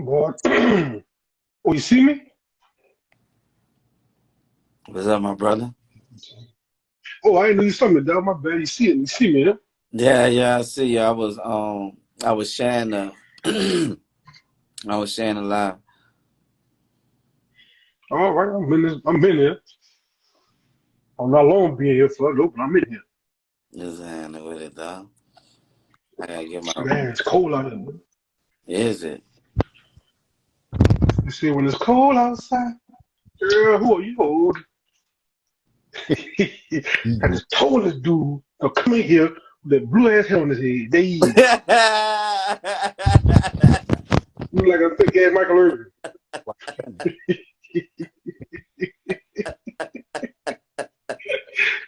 Boy, oh, you see me? What's up, my brother? Oh, I ain't know you saw me, dog. My bad. You see it? You see me? Huh? Yeah, I see you. I was sharing the I was sharing a live. All right, I'm in here. I'm not long being here for it, but I'm in here. Just handling with it, dog. I gotta get my. Man, it's cold out here. Man. Is it? You see, when it's cold outside, girl, who are you? Old? I Ego. just told this dude to come in here with that blue ass hair on his head. They you like a thick ass Michael Irvin.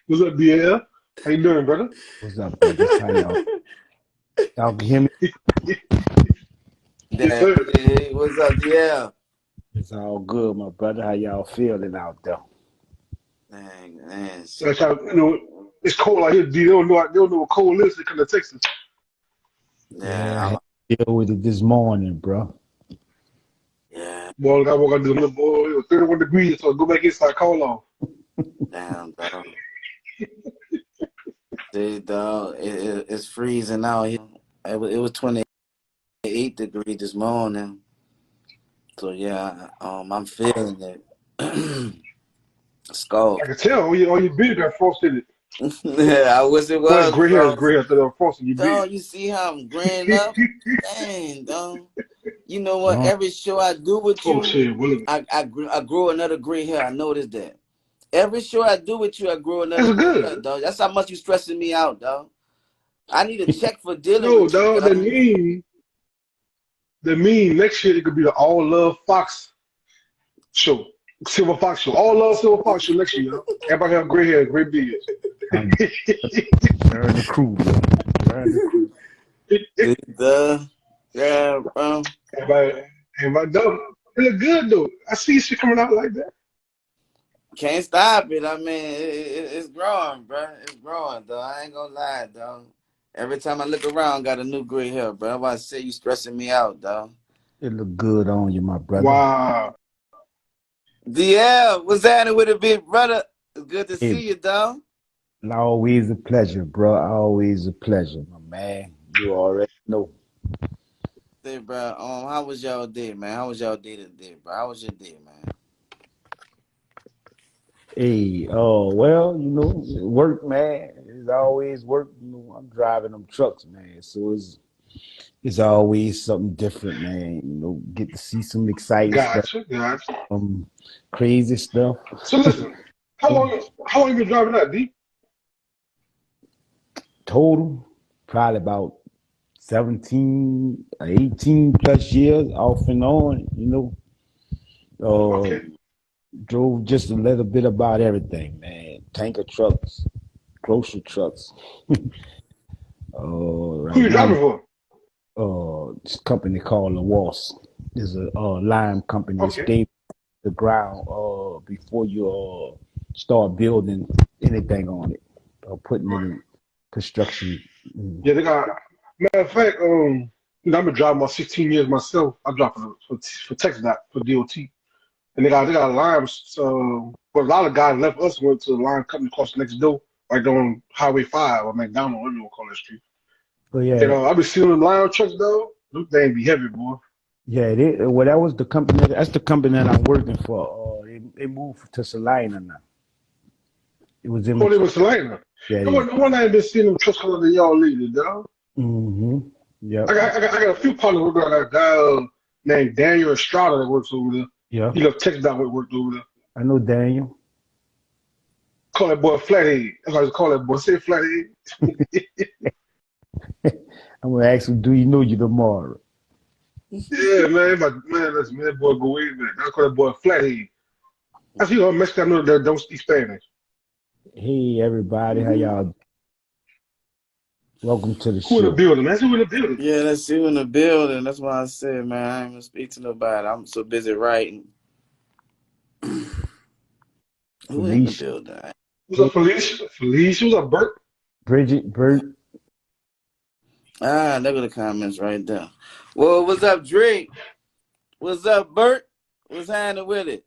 What's up, DL? How you doing, brother? What's up, brothers? How y'all can hear me? Yes, Dad, sir. hey, what's up, DL? It's all good, my brother. How y'all feeling out there? Dang, man, That's how, it's cold out here, D. They don't know what cold is. They come to Texas. Yeah, I yeah, had to deal with it this morning, bro. yeah, Boy, I woke up this morning, boy, it was 31 degrees, so I go back inside, call off. damn, dog. See, dog, it's freezing out here. It was 28 degrees this morning. So yeah, I'm feeling it. I Skull. can tell, all your beard got frosted in it. Yeah, I wish it Well, it's was, gray hair, it's bro. gray hair, so frosted your beard. Dog, you see how I'm graying up? Dang, dog. You know what? No, Every show I do with Oh, you, shit, well, I grow another gray hair. I noticed that. Every show I do with you, I grow another that's gray hair, good. dog. That's how much you stressing me out, dog. I need a check for dealing No, with you, dog, dog. that mean next year it could be the All Love Fox show. Silver Fox show. All Love Silver Fox show next year, y'all. Everybody have gray hair, gray beards. I'm joining the crew, bro. Join the crew. See, dog. Yeah, bro. everybody, everybody done. It look good, though. I see shit coming out like that. Can't stop it. I mean, it's growing, bro. It's growing, though. I ain't gonna lie, dog. Every time I look around, got a new gray hair, bro. I'm about to say you stressing me out, dog. It look good on you, my brother. Wow. DL, what's happening with it, big brother? It's good to Hey, see you, dog. always a pleasure, bro. Always a pleasure, my man. You already know. Say, bro, how was y'all day, man? How was y'all day today, bro? How was your day, man? Hey, oh well, work, man. It's always work. I'm driving them trucks, man. So it's always something different, man. Get to see some exciting stuff, Gotcha, gotcha. some crazy stuff. So listen, how long you been driving that, D? Total, probably about 17, 18 plus years off and on. Uh, Okay. drove just a little bit about everything, man. Tanker trucks, grocery trucks. Who Right you now, driving for? this company called LaWas. There's a lime company. They Okay. stay the ground before you start building anything on it or putting Right. any construction. Yeah, they got. Matter of fact, I've been driving about 16 years myself. I drive for TxDOT for DOT, and they got lines. So, but a lot of guys left us went to the line company across next door, like on Highway 5 or McDonald, whatever you want to call that street. But And yeah, I been seeing them line trucks though. Those things be heavy, boy. well, that was the company. That's the company that I'm working for. They moved to Salina now. It was in Oh, they between. was Selena. Yeah, No yeah. one, no one I ain't been seeing them trucks coming to y'all lately, dog. Mm-hmm. Yep. I got a few partners working. I got a guy named Daniel Estrada that works over there. Yeah. He left Texas that worked over there. I know Daniel. Call that boy Flathead. That's what I just call that boy. Say Flathead. I'm gonna ask him, do you know you tomorrow? Yeah, man. Man, listen, man, that boy go way back. I call that boy Flathead. I see all Mexican know that don't speak Spanish. Hey everybody, how y'all? Welcome to the Who in the show. building, man? Who in the building? Yeah, that's you in the building. That's why I said, man, I ain't gonna speak to nobody. I'm so busy writing. Who in the Felicia. building? What's Hey up, Felicia? Felicia, what's up, Bert? Bridget, Bert. Ah, there go the comments right there. Well, what's up, Drake? What's up, Bert? What's happening with it?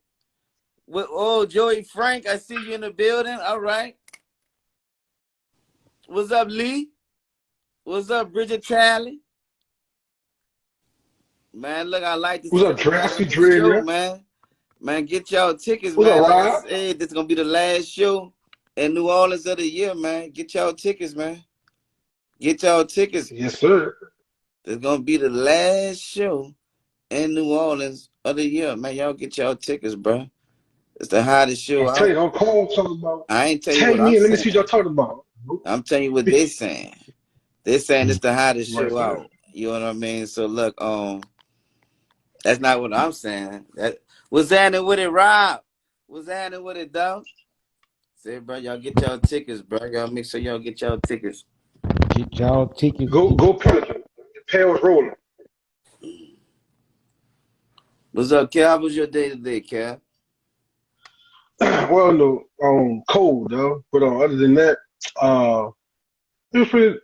Oh, Joey Frank, I see you in the building. All right. What's up, Lee? What's up, Bridget Talley? Man, look, I like to What's see up, Dre? I everybody see on the Dre in show, there. man. Man, get y'all tickets, What's up, man. Like I Rod? said, this is gonna be the last show in New Orleans of the year, man. Get y'all tickets, man. Get y'all tickets. Yes, sir. It's gonna be the last show in New Orleans of the year, man. Y'all get y'all tickets, bro. It's the hottest show I'm telling out. you, I'm cold talking about. I ain't tell you what Tag I'm me and let me see what y'all saying. talking about. I'm telling you what they saying. They saying it's the hottest Right, show sir. out. You know what I mean? So look, that's not what I'm saying. What's happening with it, Rob? What's happening with it, dog? Say, bro, y'all get y'all tickets, bro. Y'all make sure y'all get y'all tickets. Get y'all tickets. Go Pelican. The pail's rolling. What's up, Cal? How was your day today, Cal? Well, no, cold though. But other than that, it was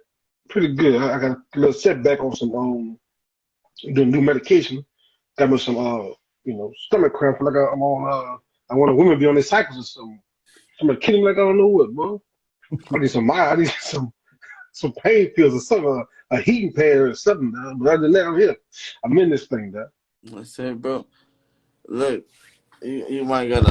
pretty good. I got a little setback on some the new medication. Got me some stomach cramp. Like I'm on I want a woman to be on their cycles or something. Somebody kidding me like I don't know what, bro. I need some pain pills or something, a heating pad or something. But other than that, I'm here. I'm in this thing, dog. I said, bro, look, you might gotta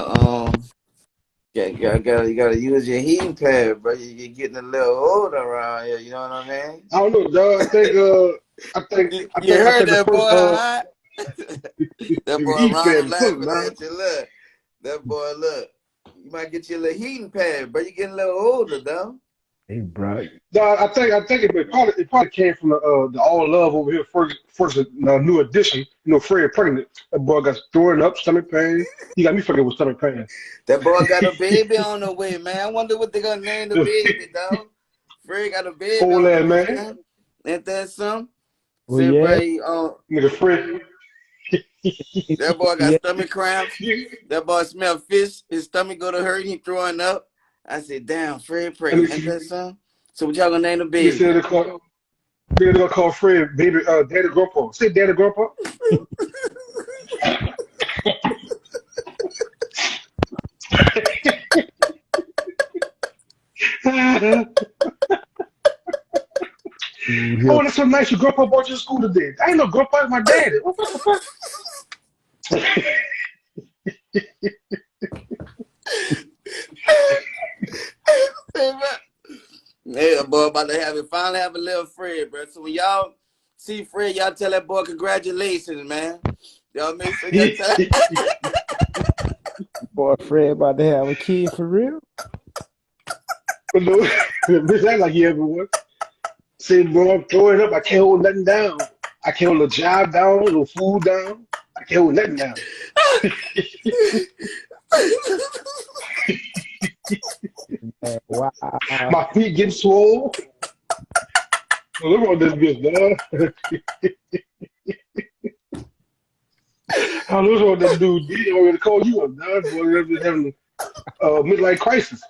you gotta use your heating pad, bro. You're getting a little older around here. You know what I mean? I don't know, dog. You I heard think the that boy, first huh? That boy heating pad Ronald or something, laughing dog. at you. Look, that boy, look. You might get your little heating pad, but you getting a little older, though. Hey, bro. No, I think it probably came from the All Love over here first new edition. You know, Fred pregnant. That boy got throwing up, stomach pain. He got me fucking with stomach pain. That boy got a baby on the way, man. I wonder what they gonna name the baby, dog. Fred got a baby Old on the ass way, man, man. Ain't that something? Oh, Say, bro, yeah. nigga Fred. that boy got Yeah. stomach cramps. That boy smell fish. His stomach go to hurt. He throwing up. I said, damn, Fred And pregnant. Ain't that something? So what y'all gonna name the they baby? said they're gonna call Fred baby daddy grandpa. Say daddy grandpa. Here. Oh, that's so nice. Your grandpa brought you to school today. I ain't know grandpa is my daddy. What the fuck? Hey, yeah, boy, about to finally have a little Fred, bro. So when y'all see Fred, y'all tell that boy congratulations, man. Y'all make sure y'all tell Boy, Fred about to have a kid for real. But no, bitch act like he ever was. Said, bro, I'm throwing up. I can't hold nothing down. I can't hold a job down, no food down. I can't hold nothing down. Man, wow. My feet getting swole. So look on this bitch, dog. I look on that dude. He already called you up, dog. Boy, they're just having a midlife crisis.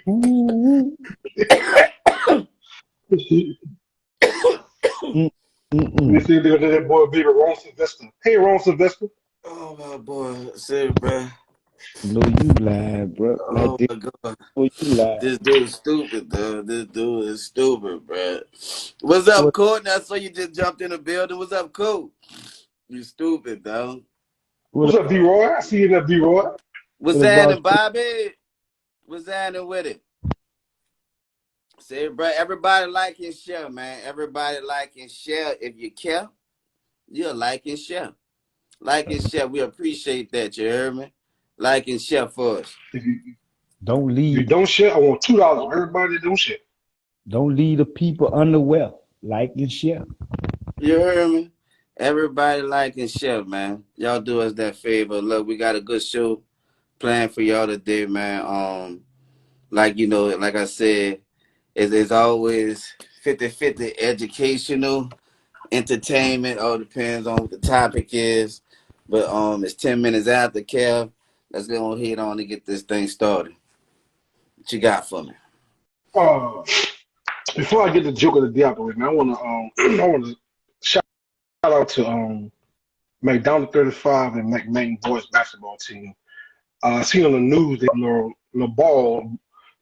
Ooh. Mm, You mm-mm. see that boy, baby Ron Sylvester. Hey, Ron Sylvester. Oh my boy, say, bro. No, you lied, bro. Like Oh this. my god, Oh, you lied. this dude is stupid, though. This dude is stupid, bro. What's up, What, Courtney? I saw you just jumped in the building. What's up, Colt? You stupid, though. what, What's up, D-Roy? I see you in there, D-Roy. What's what about happening, Bobby? What's happening with it? Say, bro, everybody like and share, man. Everybody like and share. If you care, you'll like and share. Like and share. We appreciate that, you heard me? Like and share for us. If you, don't if you leave don't share, I want $2. Everybody that don't share. don't leave the people underwear. Like and share. You heard me? Everybody like and share, man. Y'all do us that favor. Look, we got a good show planned for y'all today, man. Like like I said, it's always 50-50 educational, entertainment. All depends on what the topic is. But it's 10 minutes after, Kev. Let's go ahead on and get this thing started. What you got for me? Uh, Before I get the joke of the day out the way, man, I wanna I wanna shout shout out to McDonald 35 and McMain boys basketball team. I seen on the news that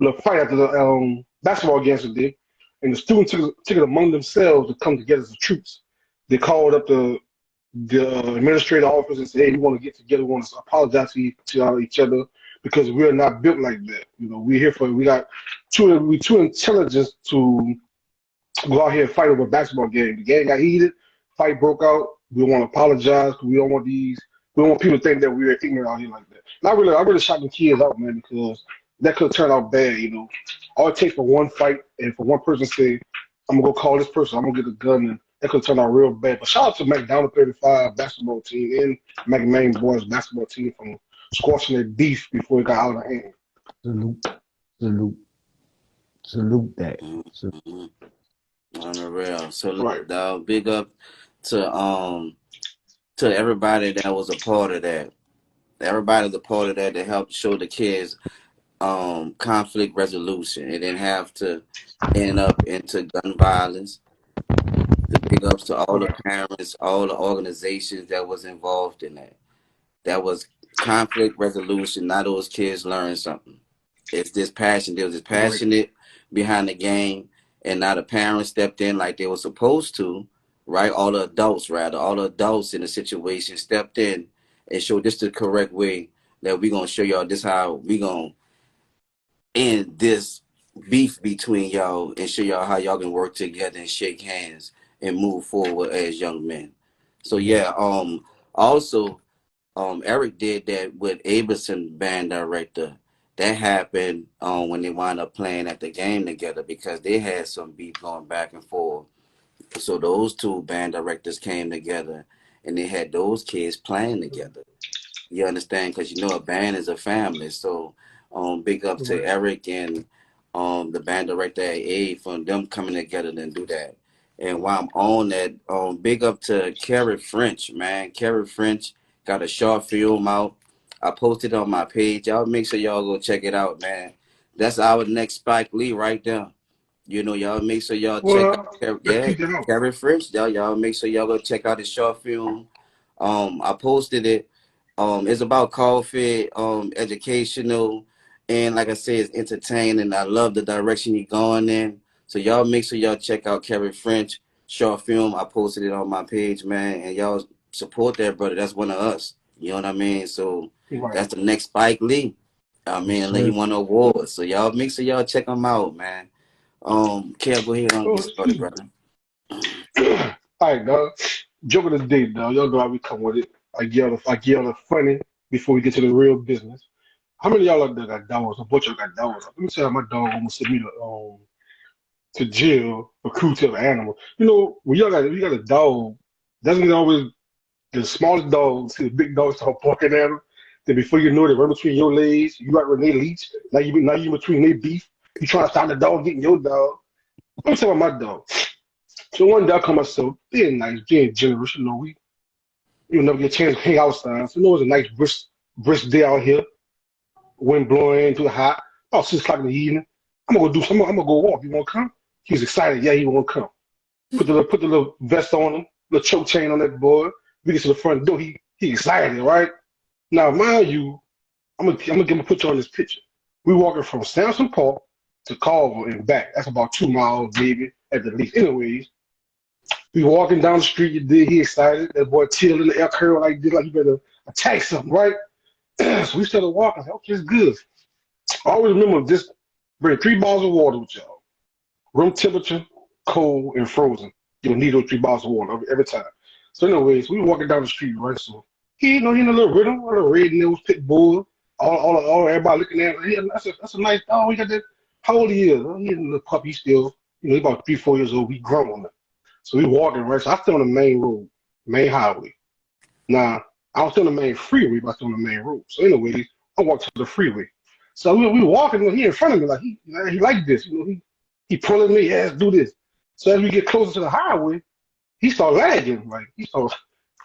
the fight after the basketball games today, and the students took it among themselves to come together as troops. They called up the administrative office and said, "Hey, we want to get together. We want to apologize to each other because we are not built like that. You know, we too intelligent to go out here and fight over a basketball game. The game got heated, fight broke out. We want to apologize because we don't want people to think that we're ignorant out here like that. And I really shot the kids out, man, because that could turn out bad, you know. All it takes for one fight and for one person to say, I'm gonna go call this person, I'm gonna get a gun, and that could turn out real bad. But shout out to McDonald 35 basketball team and McMain boys basketball team from squashing their beef before it got out of hand. Salute that. Mhm. On the real. So Right. dog, big up to everybody that was a part of that. Everybody was a part of that helped show the kids conflict resolution. It didn't have to end up into gun violence. The big ups to all the Right. parents, all the organizations that was involved in that. That was conflict resolution. Now those kids learned something. It's this passion. They was this Right. passionate behind the game, and now the parents stepped in like they were supposed to, right? All the adults in the situation stepped in and showed this the correct way that we gonna show y'all this how we gonna end this beef between y'all and show y'all how y'all can work together and shake hands and move forward as young men. So yeah, also Eric did that with Abelson band director. That happened when they wound up playing at the game together because they had some beef going back and forth. So those two band directors came together and they had those kids playing together. You understand? Because you know a band is a family. So big up to Right. Eric and the band director at A for them coming together and do that. And while I'm on that, big up to Carrie French, man. Carrie French got a short film out. I posted on my page. Y'all make sure y'all go check it out, man. That's our next Spike Lee right there. You know, y'all make sure y'all check out Well, let's yeah, keep it out. Carrie French. Y'all make sure y'all go check out his short film. I posted it. It's about coffee, educational, and like I said, it's entertaining. I love the direction you're going in. So y'all make sure y'all check out Kevin French short film. I posted it on my page, man, and y'all support that brother. That's one of us. You know what I mean? So Right. that's the next Spike Lee. I Yes, mean, he sir. won an award. So y'all make sure y'all check him out, man. Kev, go ahead and Oh, get started, excuse me. brother. All right, dog. Joke of the day, dog. Y'all know how we come with it. I get y'all the funny before we get to the real business. How many of y'all out there got dogs? A bunch of y'all got dogs. Let me tell you, my dog almost sent me to jail for cruelty of an animal. You know, when you got a dog, doesn't it always the smallest dog see the big dog start barking at him? Then before you know it, right between your legs, you right when they leech. Now you between their beef. You trying to stop the dog getting your dog. Let me tell you about my dog. So one day I come myself, being nice, being generous, you know, you'll never get a chance to hang outside. So you know it was a nice brisk day out here, wind blowing too hot, about 6 o'clock in the evening. I'm gonna go walk. You wanna come? He was excited, yeah, he wanna come. Put the little vest on him, little choke chain on that boy. We get to the front door, he excited, right? Now mind you, I'm gonna put you on this picture. We walking from Samson Park to Carver and back. That's about 2 miles, maybe, at the least. Anyways, we walking down the street, he excited. That boy Till in the air curl like this, like you better attack something, right? So we started walking. I said, okay, it's good. I always remember just bring 3 bottles of water with y'all. Room temperature, cold, and frozen. You'll need those 3 bottles of water every time. So anyways, we walking down the street, right? So he he in a little rhythm, a little red nose pit bull. All everybody looking at him. That's a nice dog. He got that. How old he is? He's a little puppy still. You know, he about 3, 4 years old. We grown. So we walking, right? So I still on the main road, main highway. Now, I was still on the main freeway, but I was still on the main road. So anyways, I walked to the freeway. So we walking, he in front of me, like he like this, you know, he pulling me, yeah, let's do this. So as we get closer to the highway, he started lagging, like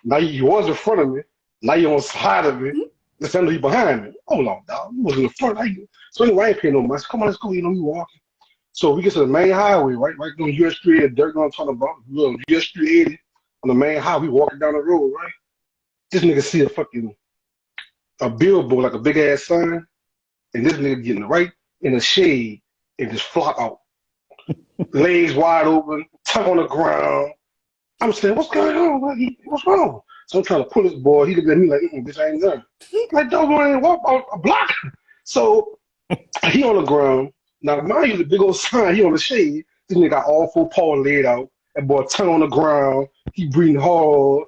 now you was in front of me, now you on the side of me, this time he behind me. Hold on, dog, you was in the front. So anyway, I ain't paying no mind. Come on, let's go, you know, we walking. So we get to the main highway, right on US 380, dirt on talking about, US 380. on the main highway, walking down the road, right? This nigga see a billboard, like a big ass sign, and this nigga getting right in the shade and just flop out. Legs wide open, tongue on the ground. I'm saying, what's going on? Like, what's wrong? So I'm trying to pull this boy. He looked at me like, bitch, I ain't done. Like, dog, I ain't walk out a block. So he on the ground. Now, mind you, the big old sign, he on the shade. This nigga got all four paws laid out. That boy tongue on the ground. He breathing hard.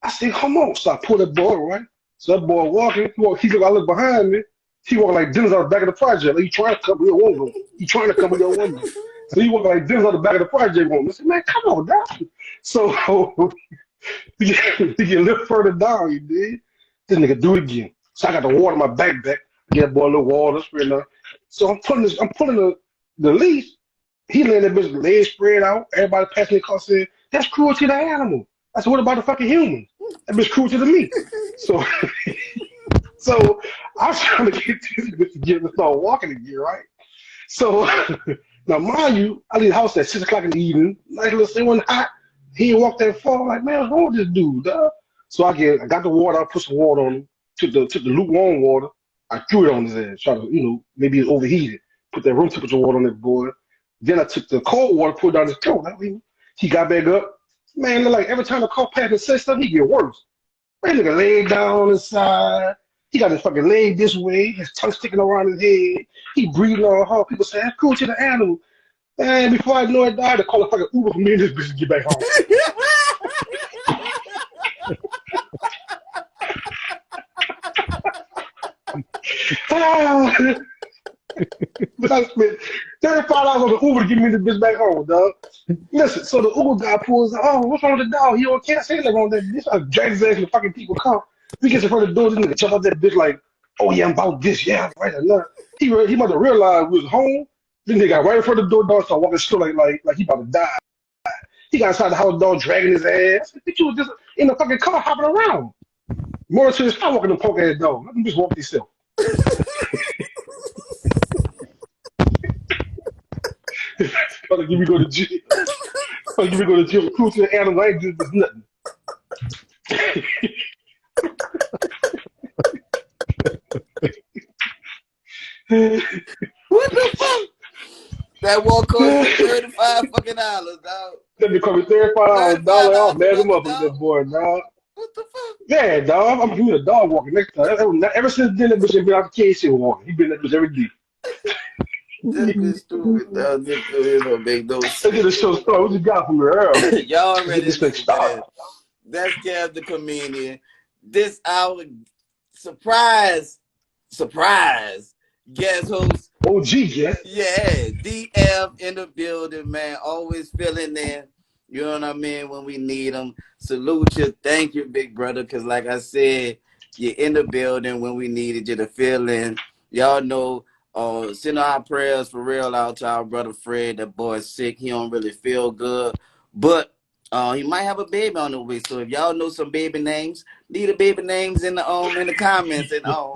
I said, come on. So I pull that boy, right? So that boy walking. I look behind me. He walking like Dennis out the back of the project. Like he trying to cover your window. He trying to cover your window. So he walking like Dennis out the back of the project room. I said, man, come on, dog. So he get a little further down, you did. This nigga do it again. So I got the water in my backpack. Get that boy a little water, spread out. So I'm pulling the leash. He laying that bitch legs spread out. Everybody passing the car saying, that's cruelty to the animal. I said, what about the fucking human? That bitch cruelty to me. So so I was trying to get this bitch to get to start walking again, right? So now mind you, I leave the house at 6 o'clock in the evening. Nice little thing wasn't hot. He ain't walked that far. I'm like, man, what's wrong with this dude, dog? So I got the water, I put some water on him, took the lukewarm water, I threw it on his ass, try to, maybe it overheated. Put that room temperature water on that boy. Then I took the cold water, put it down his throat. He got back up. Man, like every time the car passed and said something, he get worse. Man, nigga laid down on his side. He got his fucking leg this way, his tongue sticking around his head. He breathing all hard. People say, that's cool to the animal. Man, before I know it, I had to call a fucking Uber for me and this bitch to get back home. But I spent $35 on the Uber to get me this bitch back home, dog. Listen, so the Uber guy pulls out, oh, what's wrong with the dog? Can't say nothing on that bitch. I drag his ass and the fucking people come. We get in front of the door, this nigga jump out that bitch like, oh yeah, I'm about this, yeah, I'm right enough. He must have realized we was home. Then they got right in front of the door, dog, started walking slow like he about to die. He got inside the house, dog, dragging his ass. Bitch, you was just in the fucking car hopping around. More to his car walking the punk ass dog. Let me just walk yourself. Fucking give me go to jail. Fucking give me go to jail. Cruel to the animal. I ain't doing nothing. What the fuck? That walk cost you $35 fucking dollars, dog. Let me come with $35. I'll mad him up with that boy, dog. What the fuck? Yeah, dog. I'm giving a dog walking next time. Ever since then, that bitch ain't been out the cage shit walking. He been that bitch every day. This bitch stupid, dog. This dude don't make no sense. Look at the show start. What you got from the Earl? Y'all already this thing start. That's Kev the comedian. This our surprise guest host. OG, yeah. Yeah, DF in the building, man. Always filling there. You know what I mean? When we need them. Salute you. Thank you, big brother. Because like I said, you're in the building when we needed you to fill in. Y'all know, send our prayers for real out to our brother Fred. That boy's sick. He don't really feel good. But he might have a baby on the way. So if y'all know some baby names, leave the baby names in the comments. And y'all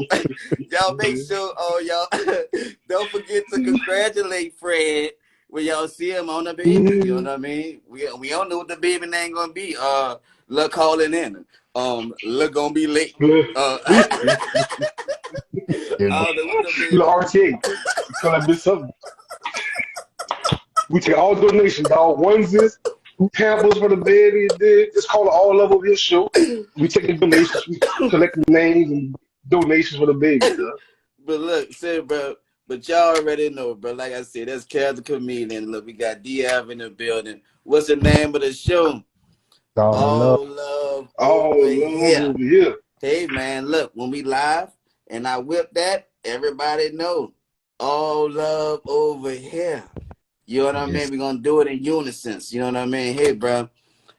make sure, y'all don't forget to congratulate Fred when y'all see him on the baby. You know what I mean? We don't know what the baby name gonna be. Look calling in. Look gonna be late. I don't know what the baby. RTA. Call that bitch something. We take all donations, dog. Onesies, pampers for the baby. Just call it all level of his show. We take the donations. We collect the names and donations for the baby, dog. But look, say, bro. But y'all already know, bro. Like I said, that's Kev the comedian. Look, we got DF in the building. What's the name of the show? All love over here. Hey, man, look, when we live and I whip that, everybody know. All love over here. You know what I mean? We're going to do it in unison. You know what I mean? Hey, bro,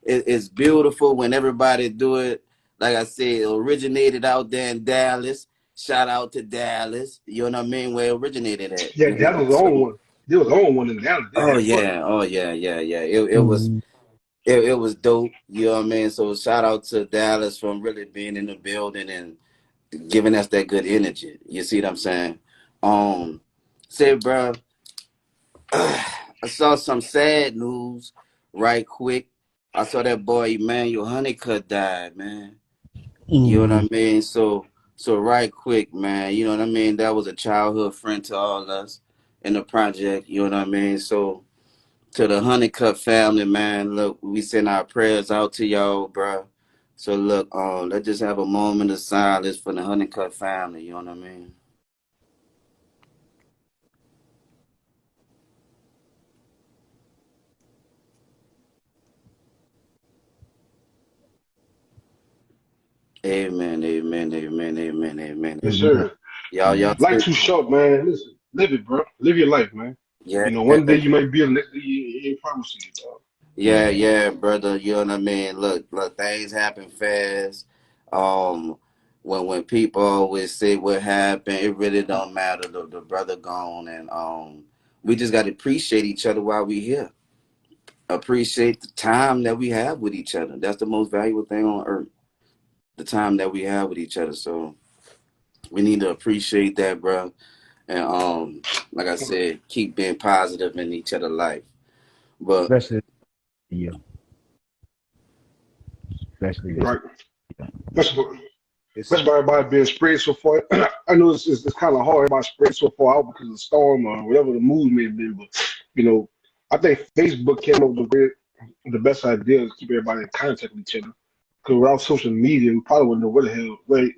it's beautiful when everybody do it. Like I said, it originated out there in Dallas. Shout out to Dallas. You know what I mean? Where it originated at. Yeah, that was the only one. There was the only one in Dallas. Oh yeah. It was dope. You know what I mean? So shout out to Dallas for really being in the building and giving us that good energy. You see what I'm saying? Say, bro, I saw some sad news right quick. I saw that boy Emmanuel Honeycutt died, man. You know what Mm. I mean? So right quick, man, you know what I mean? That was a childhood friend to all of us in the project, you know what I mean? So to the Honeycutt family, man, look, we send our prayers out to y'all, bro. So look, let's just have a moment of silence for the Honeycutt family, you know what I mean? Amen, amen, amen, amen, amen. Yes, Amen. sir. Y'all Life take, too short, man. Listen, live it, bro. Live your life, man. yeah, You know, one day you might be the next day you ain't promising you, dog. yeah, yeah, brother. You know what I mean? Look, things happen fast. Um, when people always say what happened, it really don't matter. The brother gone, and we just got to appreciate each other while we here. Appreciate the time that we have with each other. That's the most valuable thing on earth. The time that we have with each other. So we need to appreciate that, bro. And like I said, keep being positive in each other's life. But Especially yeah, especially this. Right. That's what. It's That's why everybody being sprayed so far. I know it's kind of hard. Everybody sprayed so far out because of the storm or whatever the mood may have been. But you know, I think Facebook came up with the best idea is keep everybody in contact with each other. Because without social media, we probably wouldn't know where the hell, where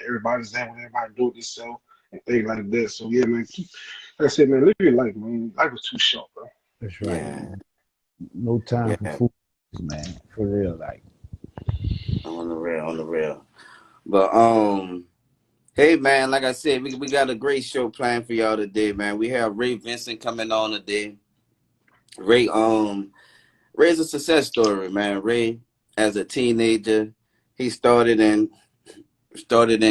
everybody's at, what everybody doing themselves and things like that. So yeah, man, like I said, man, live your life, man. Life is too short, bro. that's right, yeah, man. No time for yeah, fools, man. For real, like. on the real, on the real. But hey man, like I said, we got a great show planned for y'all today, man. We have Ray Vincent coming on today. Ray Ray's a success story, man. Ray, as a teenager, he started in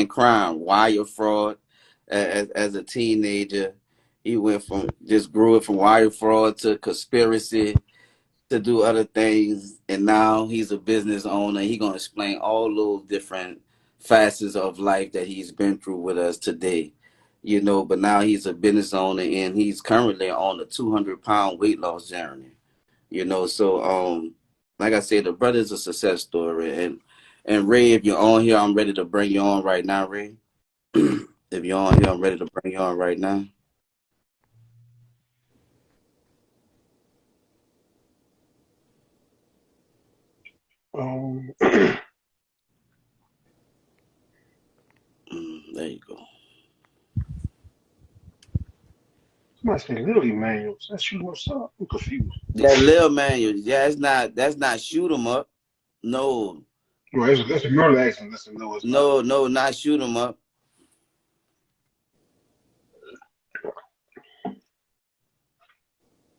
crime, wire fraud. As a teenager, he went from just grew it from wire fraud to conspiracy to do other things, and now he's a business owner. He's gonna explain all those different facets of life that he's been through with us today. You know, but now he's a business owner and he's currently on a 200-pound weight loss journey. You know, so like I said, the brother's a success story. And Ray, if you're on here, I'm ready to bring you on right now, Ray. If you're on here, I'm ready to bring you on right now. Somebody There you go. say Lily Manual. That's shooting what's up. I'm confused. That little man, yeah, that's not shoot 'em up. No, Well, that's a murder accident. Listen, no, it's not. no, not shoot 'em up.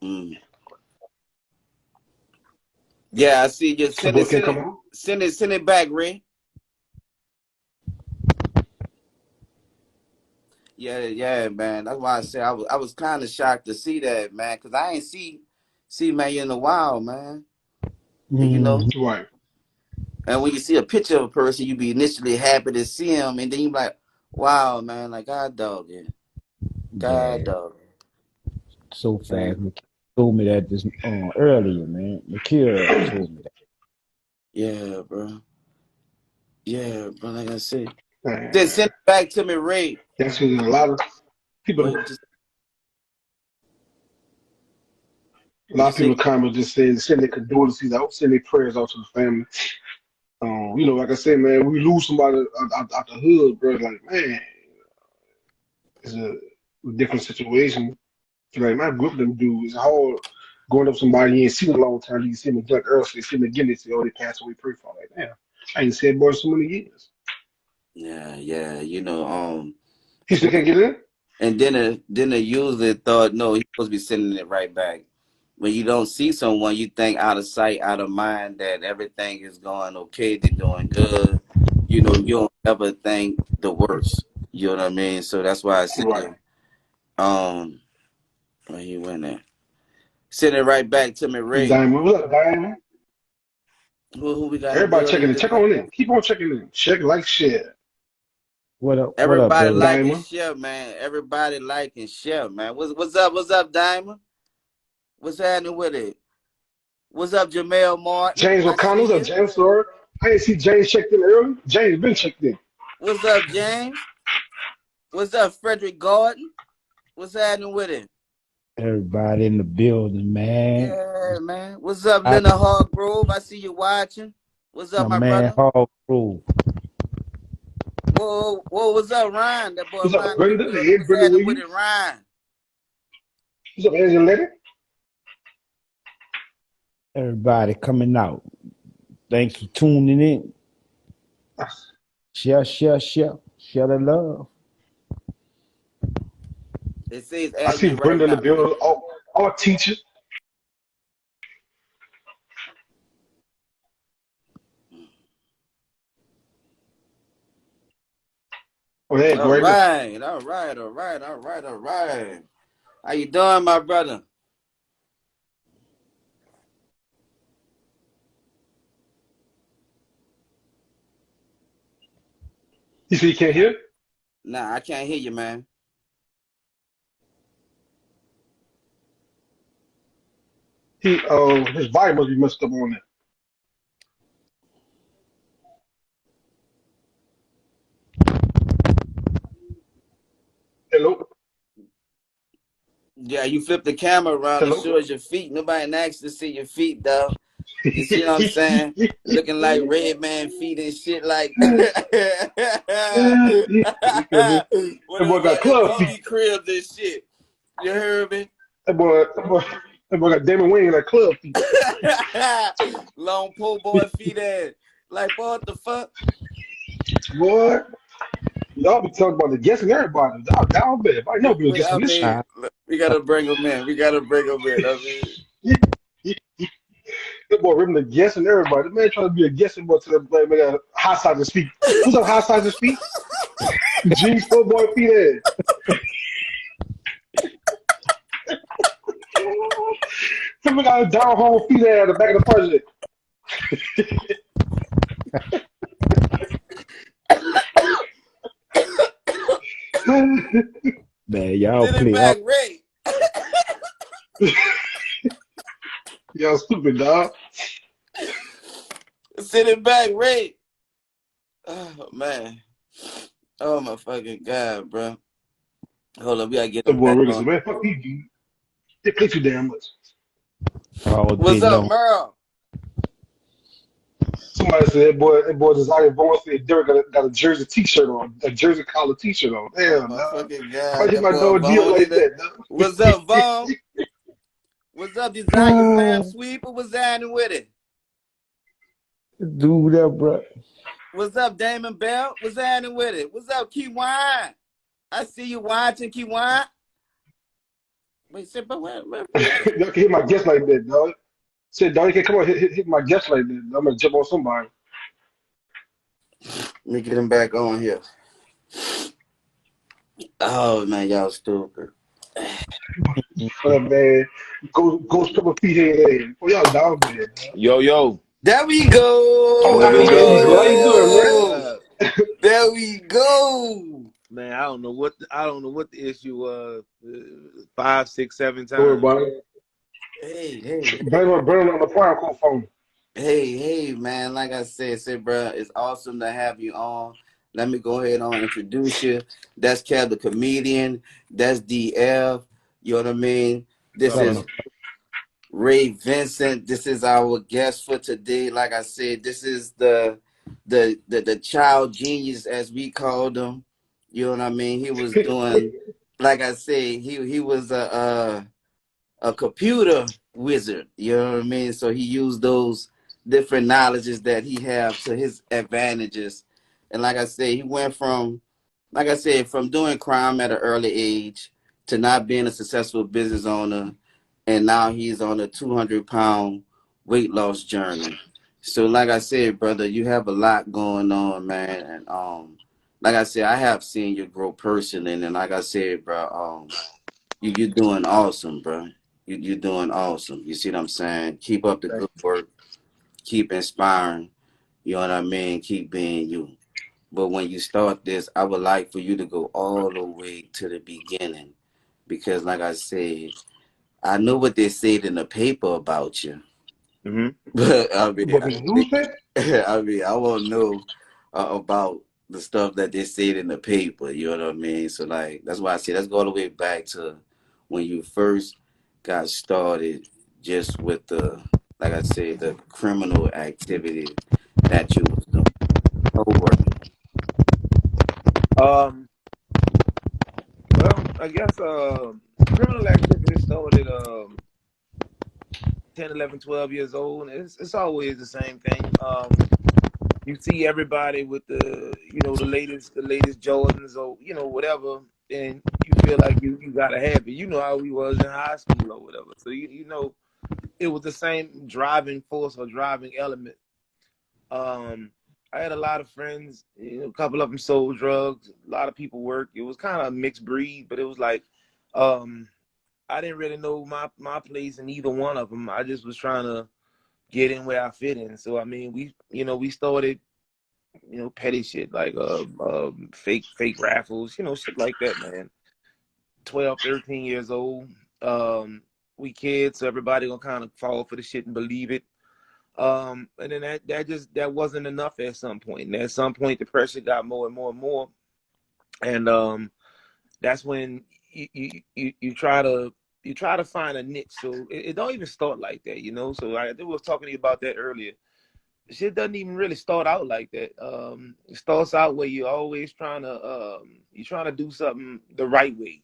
Mm. Yeah, I see you. The boy can't come on. Send it back, Ray. Yeah, yeah, man. That's why I say I was kind of shocked to see that, man, because I ain't see man in a while, man. And, you know, Mm, Right. and when you see a picture of a person, you be initially happy to see him, and then you be like, wow, man, like God dog it, God yeah, dog it. so fast. Man. Makira told me that this earlier, man. Makira told me that. Yeah, bro. Yeah, bro. Like I said, then Man, send it back to me, Ray. that's a lot of Go people. ahead, just A what lot you of people say. comment just saying send their condolences out, send their prayers out to the family. Like I said, man, we lose somebody out the hood, bro. Like, man, it's a different situation. Like, my group them dudes, it's hard going up somebody you ain't seen in a long time. You see them like early, they see them again, they say, oh, they passed away, pray for them. Like, damn, I ain't said boy so many years. Yeah, yeah. You know, He still can't get in? and then the user thought, no, he's supposed to be sending it right back. When you don't see someone, you think out of sight, out of mind that everything is going okay, they're doing good. You know, you don't ever think the worst. You know what I mean? So that's why I Right. said, where you went at? Send it right back to me, Ray. Diamond, what up, Diamond? Who we got in the Everybody building checking in. today? Check on in. Keep on checking in. Check, like, share. What up, Everybody brother? like and Diamond. share, man. Everybody like and share, man. What's up? What's up, Diamond? What's happening with it? What's up, Jamel Martin? James I O'Connell's see or you. James Soror. I didn't see James checked in early. James been checked in. What's up, James? What's up, Frederick Gordon? What's happening with it? Everybody in the building, man. Yeah, man. What's up, I, Leonard Hargrove? I see you watching. What's up, my my man brother? Hall Crew. Whoa, what's up, Ryan? That boy What's up, Ryan in the Brenda? building. Hey, What's Brenda happening with it, Williams. Ryan? What's up, Angela Lady? Everybody coming out. Thanks for tuning in. Share, share, share. Share the love. It says I add see you right Brenda in the now. building. All teachers. Oh, there you go, All right there. right, all right, all right, all right, all right. How you doing, my brother? You see, you can't hear? Nah, I can't hear you, man. His volume must be messed up on there. Hello? Yeah, you flip the camera around, it Hello? shows your feet. Nobody asked to see your feet, dog. You see what I'm saying? Looking like red man feet and shit like You feel me? what That boy got about them club feet. Kobe cribs and shit. You heard me? That boy got Damon Wayne like club feet. Long pole boy feet ass. Like what the fuck? Boy, y'all be talking about the guessing everybody. Y'all down bad. I know be I guessing this shit. mean, we gotta bring them in. We gotta bring them in. I mean, That boy ripping the guessing everybody. The man trying to be a guessing boy to the black man got high sizes feet. Who's up high sizes feet? Jeans full boy feet ass. Somebody got a down home feet ass at the back of the project. Man, y'all sitting play back, up. Ray. Y'all stupid, dog. Sitting back, Ray. Oh man. Oh my fucking god, bro. Hold on, we gotta get That him boy back Ricky said, on. man, fuck these dudes. They play too damn much. All day What's up, long. Merle? Somebody said that boy Desire Vaughn said Derek got a Jersey t-shirt on, a Jersey collar t-shirt on. Oh Damn, my dog. fucking Why god, you that my boy dog deal Vaughn like in it. that, dog? What's up, Vaughn? What's up, Desire Fam Sweeper? What's happening with it? Do that, bro. What's up, Damon Bell? What's happening with it? What's up, Key Wine? I see you watching, Key Wine. Wait, sit, but where? Y'all can hit my guest like that, dog. Said, dog, you can't come on hit my guest like that. I'm gonna jump on somebody. Let me get him back on here. Oh man, y'all stupid. Man, go strip feet head. Oh, y'all down bad. Yo, yo, There we Oh, what Afro it Man do? Eagle, how What's you doing, man? up? There we go. Man, I don't know what the issue was. 5, 6, 7 Don't worry times. about it. Hey, Burn on the prime code phone. hey, man. Like I said, bro, it's awesome to have you on. Let me go ahead and introduce you. That's Kev the comedian. That's DF. You know what I mean? This What's is up, Ray Vincent. This is our guest for today. Like I said, this is the child genius as we called him. You know what I mean? He was doing, like I said, he was a computer wizard. You know what I mean? So he used those different knowledges that he have to his advantages. And like I said, he went from, like I said, from doing crime at an early age to not being a successful business owner, and now he's on a 200-pound weight loss journey. So like I said, brother, you have a lot going on, man. And like I said, I have seen you grow personally, and like I said, bro, you're doing awesome, bro. You're doing awesome. You see what I'm saying? Keep up the good work. Keep inspiring. You know what I mean? Keep being you. But when you start this, I would like for you to go all the way to the beginning. Because like I said, I know what they said in the paper about you. Mm-hmm. But I mean, What the news said? I mean, I won't know about the stuff that they said in the paper. You know what I mean? So like, that's why I say let's go all the way back to when you first got started, just with the, like I said, the criminal activity that you was doing, co-working. Um, well, I guess criminal activity started 10, 11, 12 years old. It's always the same thing. You see everybody with the latest Jordans or whatever, and you feel like you gotta have it. You know how we was in high school or whatever. So it was the same driving force or driving element. Um, I had a lot of friends. A couple of them sold drugs. A lot of people worked. It was kind of a mixed breed, but it was like um, I didn't really know my place in either one of them. I just was trying to get in where I fit in. So I mean, we started petty shit like fake raffles, shit like that, man. 12, 13 years old. Um, we kids, so everybody gonna kind of fall for the shit and believe it. And then that wasn't enough at some point. And at some point the pressure got more and more and more. And that's when you try to find a niche. So it don't even start like that. So I was talking to you about that earlier. Shit doesn't even really start out like that. It starts out where you're always trying to do something the right way,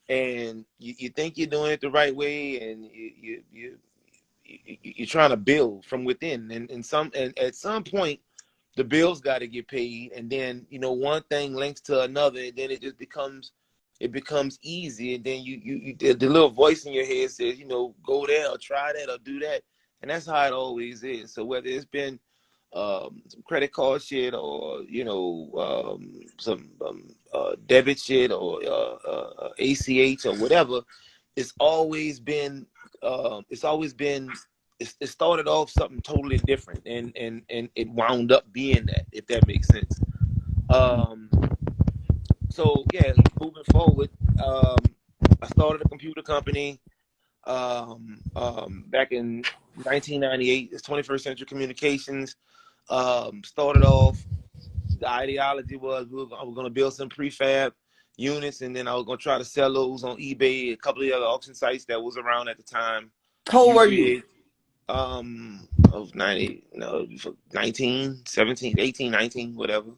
and you think you're doing it the right way, and you're trying to build from within, and at some point the bills got to get paid, and then one thing links to another, and then it becomes easy, and then the little voice in your head says, go there or try that or do that, and that's how it always is. So whether it's been some credit card shit or some debit shit or ACH or whatever, it's always been it started off something totally different, and it wound up being that, if that makes sense. Um, so yeah, moving forward, I started a computer company back in 1998. It's 21st Century Communications. Started off, the ideology was I was going to build some prefab units, and then I was going to try to sell those on eBay, a couple of other auction sites that was around at the time. How old were you? Ubid, of 90, 19, 17, 18, 19, whatever.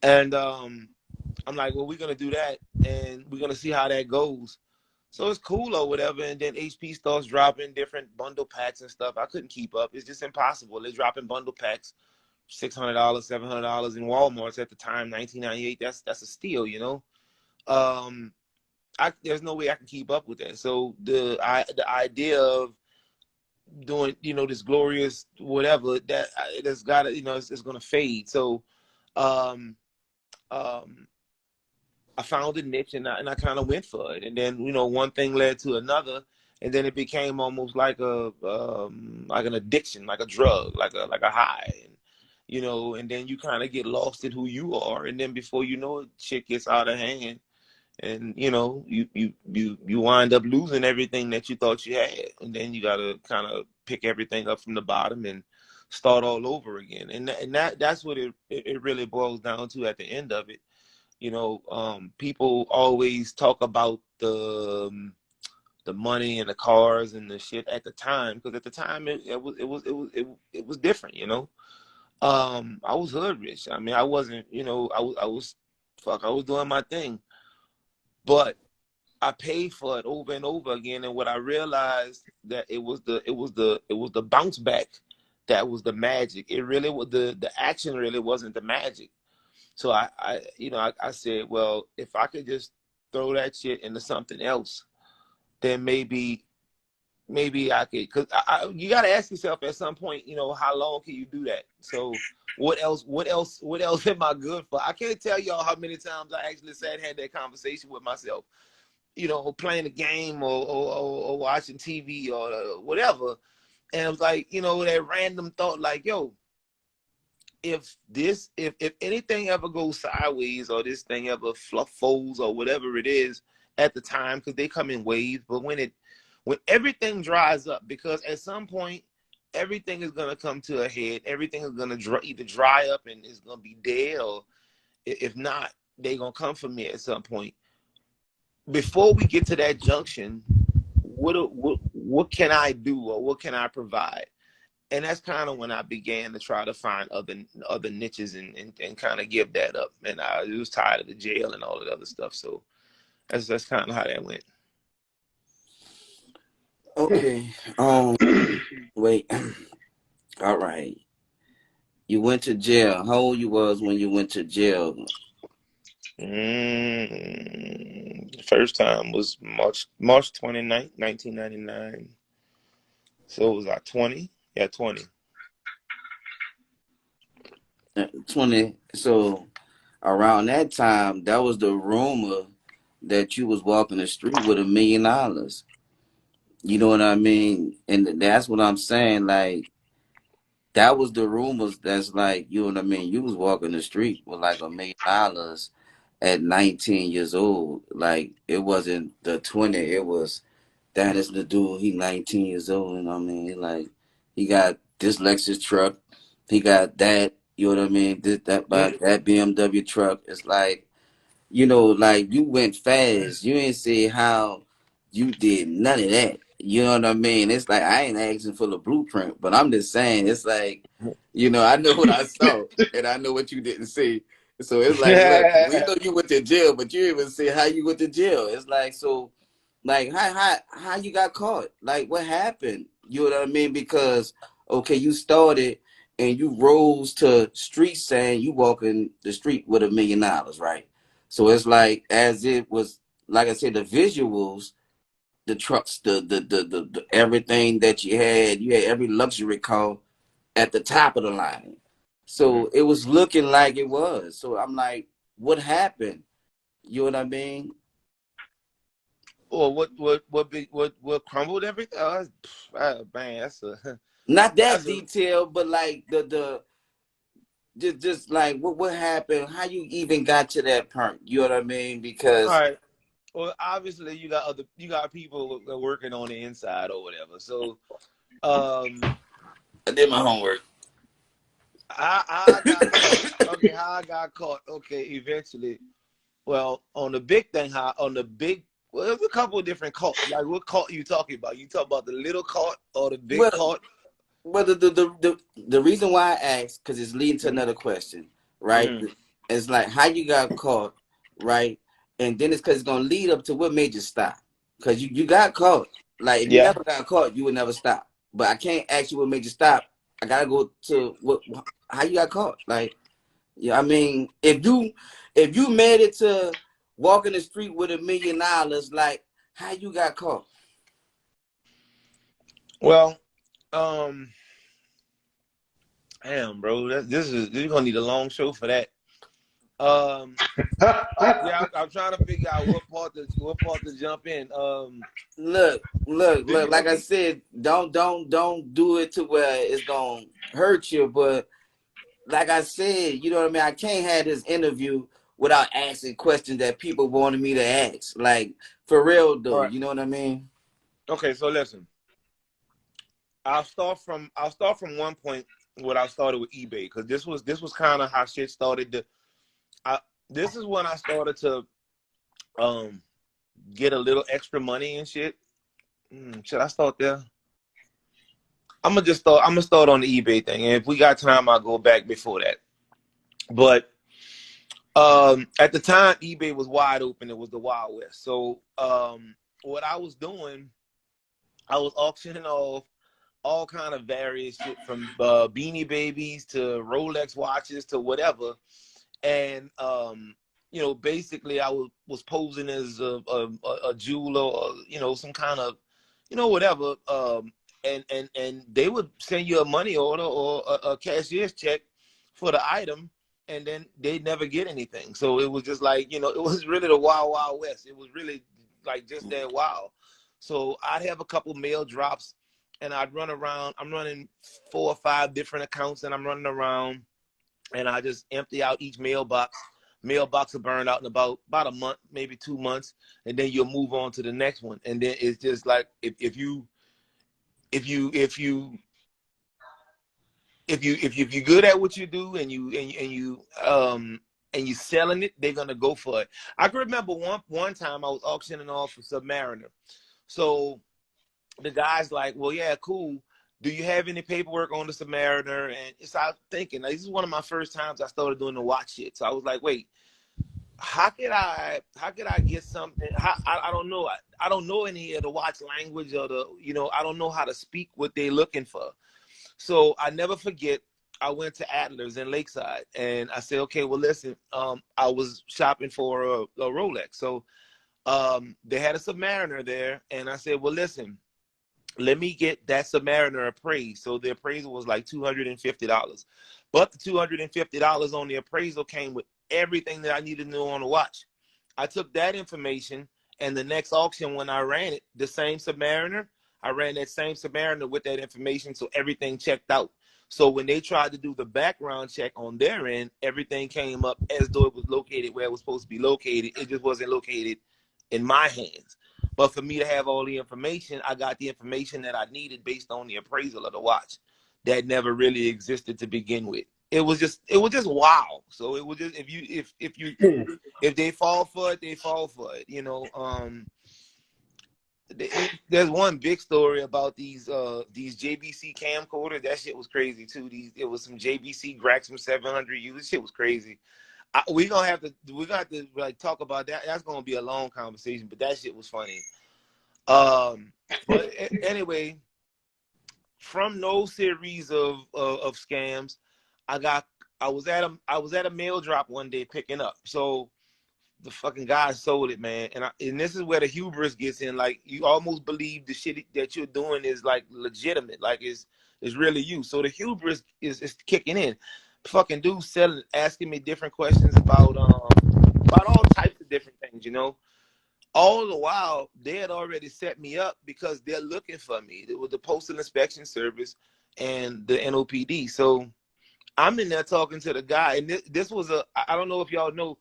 And I'm like, well, we're going to do that, and we're going to see how that goes. So it's cool or whatever. And then HP starts dropping different bundle packs and stuff. I couldn't keep up. It's just impossible. They're dropping bundle packs, $600, $700 in Walmart's at the time, 1998. That's a steal. There's no way I can keep up with that. So the idea of doing this glorious whatever that's got to it's going to fade. So um um I found a niche, and I kind of went for it, and then one thing led to another, and then it became almost like like an addiction, like a drug, like a high, and then you kind of get lost in who you are, and then before you know it, shit gets out of hand, and you wind up losing everything that you thought you had, and then you got to kind of pick everything up from the bottom and start all over again, and that's what it really boils down to at the end of it. People always talk about the money and the cars and the shit at the time, because at the time it was different. I was hood rich. I mean, I wasn't. I was doing my thing, but I paid for it over and over again. And what I realized, that it was the bounce back that was the magic. It really was the action really wasn't the magic. So I said, well, if I could just throw that shit into something else, then maybe I could. Because you got to ask yourself at some point, how long can you do that? So what else am I good for? I can't tell y'all how many times I actually sat and had that conversation with myself, playing a game or watching TV or whatever. And it was like, that random thought, like, yo, if anything ever goes sideways, or this thing ever folds or whatever it is at the time, because they come in waves, but when everything dries up, because at some point everything is gonna come to a head. Everything is gonna either dry up and it's gonna be dead, or if not, they gonna come for me at some point. Before we get to that junction, what can I do, or what can I provide? And that's kind of when I began to try to find other niches and kind of give that up. And I was tired of the jail and all of the other stuff. So that's kind of how that went. Okay. Wait. All right. You went to jail. How old you was when you went to jail? First time was March 29th, 1999. So it was like 20. Yeah, 20. 20. So around that time, that was the rumor that you was walking the street with $1 million. You know what I mean? And that's what I'm saying. Like, that was the rumors. That's like, you know what I mean? You was walking the street with like $1 million at 19 years old. Like, it wasn't the 20. It was, that is the dude. He 19 years old. You know what I mean? Like, he got this Lexus truck. He got that. You know what I mean? That BMW truck. It's like, you know, like, you went fast. You ain't say how you did none of that. You know what I mean? It's like, I ain't asking for the blueprint, but I'm just saying, it's like, you know, I know what I saw and I know what you didn't see. So it's like, look, we know you went to jail, but you even say how you went to jail. It's like, so, like, how you got caught? Like, what happened? You know what I mean? Because, okay, you started and you rose to street saying you walking the street with $1 million, right? So it's like, as it was, like I said, the visuals, the trucks, the everything that you had every luxury car at the top of the line. So it was looking like it was. So I'm like, what happened? You know what I mean? Or what crumbled everything? Man, that's a Not that that's a detailed, but like the just like what happened, how you even got to that point. You know what I mean? all Because right. Well, obviously you got people that are working on the inside or whatever. So I did my homework. I got caught. Okay, how I got caught. Okay, eventually. Well, on the big thing, well, there's a couple of different carts. Like, what cart you talking about? You talk about the little cart or the big Well, cart? well, the reason why I asked, because it's leading to another question, right? Mm-hmm. It's like how you got caught, right? And then it's because it's gonna lead up to what made you stop. Because you got caught. Like, if you Yeah. never got caught, you would never stop. But I can't ask you what made you stop. I gotta go to how you got caught. Like, yeah, I mean, if you made it to walking the street with $1 million, like, how you got caught? Well, damn, bro, you're gonna need a long show for that. Yeah, I'm trying to figure out what part to jump in. Look. Did you Like I okay? said, don't do it to where it's gonna hurt you. But like I said, you know what I mean. I can't have this interview without asking questions that people wanted me to ask. Like, for real All though, right. you know what I mean? Okay, so listen. I'll start from one point when I started with eBay, because this was kind of how shit started. This is when I started to um get a little extra money and shit. Should I start there? I'm gonna start on the eBay thing, and if we got time, I'll go back before that. But at the time, eBay was wide open. It was the Wild West. So what I was doing, I was auctioning off all kind of various shit, from Beanie Babies to Rolex watches to whatever. And you know, basically, I was posing as a jeweler, or, you know, some kind of, you know, whatever. And they would send you a money order or a cashier's check for the item, and then they'd never get anything. So it was just like, you know, it was really the wild, wild west. It was really like just that wild. So I'd have a couple mail drops, and I'd run around. I'm running 4 or 5 different accounts, and I'm running around, and I just empty out each mailbox. Mailbox will burn out in about a month, maybe 2 months, and then you'll move on to the next one. And then it's just like, if you if you're good at what you do and you selling it, they're gonna go for it. I can remember one time I was auctioning off a Submariner. So the guy's like, well, yeah, cool. Do you have any paperwork on the Submariner? And it's I was thinking, like, this is one of my first times I started doing the watch shit. So I was like, wait, how could I get something? I don't know. I don't know any of the watch language or I don't know how to speak what they're looking for. So I never forget, I went to Adler's in Lakeside and I said, okay, well, listen, I was shopping for a Rolex. So they had a Submariner there and I said, well, listen, let me get that Submariner appraised. So the appraisal was like $250. But the $250 on the appraisal came with everything that I needed to know on the watch. I took that information and the next auction when I ran it, the same Submariner, I ran that same Submariner with that information, so everything checked out. So when they tried to do the background check on their end, everything came up as though it was located where it was supposed to be located. It just wasn't located in my hands. But for me to have all the information, I got the information that I needed based on the appraisal of the watch that never really existed to begin with. It was just wow. So it was just if they fall for it, they fall for it. There's one big story about these JVC camcorders. That shit was crazy too. It was some JVC Graxum 700U. This shit was crazy. We got to like talk about that. That's gonna be a long conversation, but that shit was funny. But anyway, from those series of scams, I was at a mail drop one day picking up. So the fucking guy sold it, man. And this is where the hubris gets in. Like, you almost believe the shit that you're doing is like legitimate, like it's really you. So the hubris is kicking in. Fucking dude selling, asking me different questions about all types of different things, All the while, they had already set me up because they're looking for me. It was the Postal Inspection Service and the NOPD. So I'm in there talking to the guy, and this was I don't know if y'all know,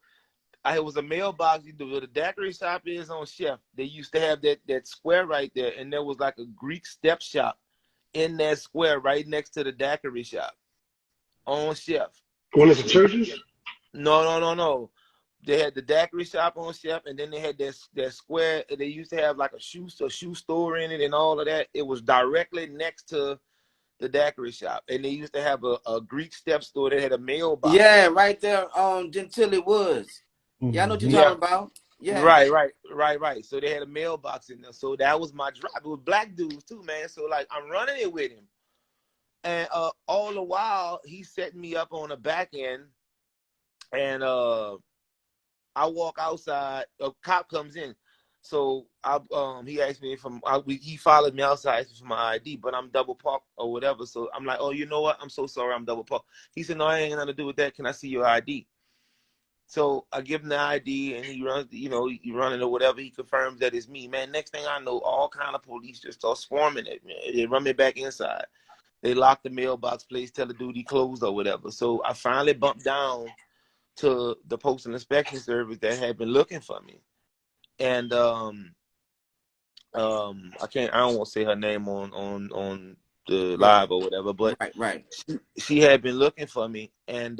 it was a mailbox. Where the daiquiri shop is on Chef. They used to have that square right there, and there was like a Greek step shop in that square right next to the daiquiri shop on Chef. One of the churches? No. They had the daiquiri shop on Chef, and then they had that square. They used to have like a shoe store in it and all of that. It was directly next to the daiquiri shop, and they used to have a Greek step store that had a mailbox. Yeah, right there on Gentilly Woods. Yeah, I know what you're talking about. Yeah. Right. So they had a mailbox in there. So that was my drive. It was black dudes too, man. So like I'm running it with him. And all the while he's setting me up on the back end. And I walk outside, a cop comes in. So he asked me he followed me outside for my ID, but I'm double parked or whatever. So I'm like, oh, you know what? I'm so sorry, I'm double parked. He said, no, I ain't nothing to do with that. Can I see your ID? So I give him the ID, and he runs, he running or whatever. He confirms that it's me, man. Next thing I know, all kind of police just start swarming at me. They run me back inside. They lock the mailbox place, tell the dude he closed or whatever. So I finally bumped down to the Postal Inspection Service that had been looking for me, and I don't want to say her name on the live or whatever, but right. She had been looking for me, and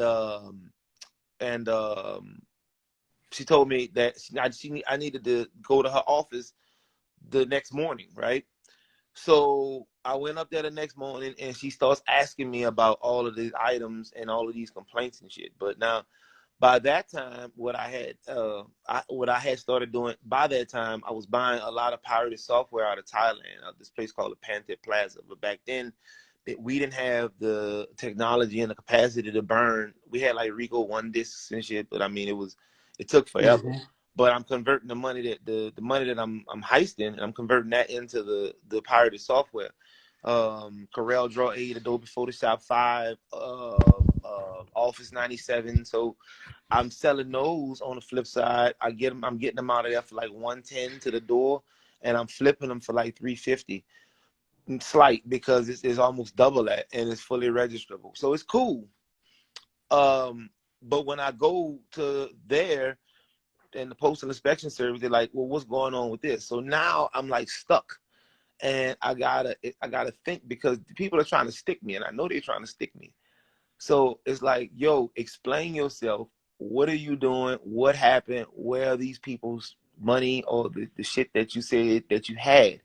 she told me that I needed to go to her office the next morning, right? So I went up there the next morning, and she starts asking me about all of these items and all of these complaints and shit. But now, by that time, what I had started doing by that time, I was buying a lot of pirated software out of Thailand, this place called the Panther Plaza. But back then, we didn't have the technology and the capacity to burn. We had like Rico one discs and shit, but I mean, it took forever. Mm-hmm. But I'm converting the money that the money that I'm heisting, and I'm converting that into the pirated software. Corel Draw 8, Adobe Photoshop 5, Office 97. So I'm selling those on the flip side. I'm getting them out of there for like $110 to the door, and I'm flipping them for like $350. Slight, because it's almost double that, and it's fully registrable, so it's cool. But when I go to there and the Postal Inspection Service, they're like, well, what's going on with this? So now I'm like stuck, and I gotta think, because people are trying to stick me, and I know they're trying to stick me. So it's like, yo, explain yourself. What are you doing? What happened? Where are these people's money or the shit that you said that you had?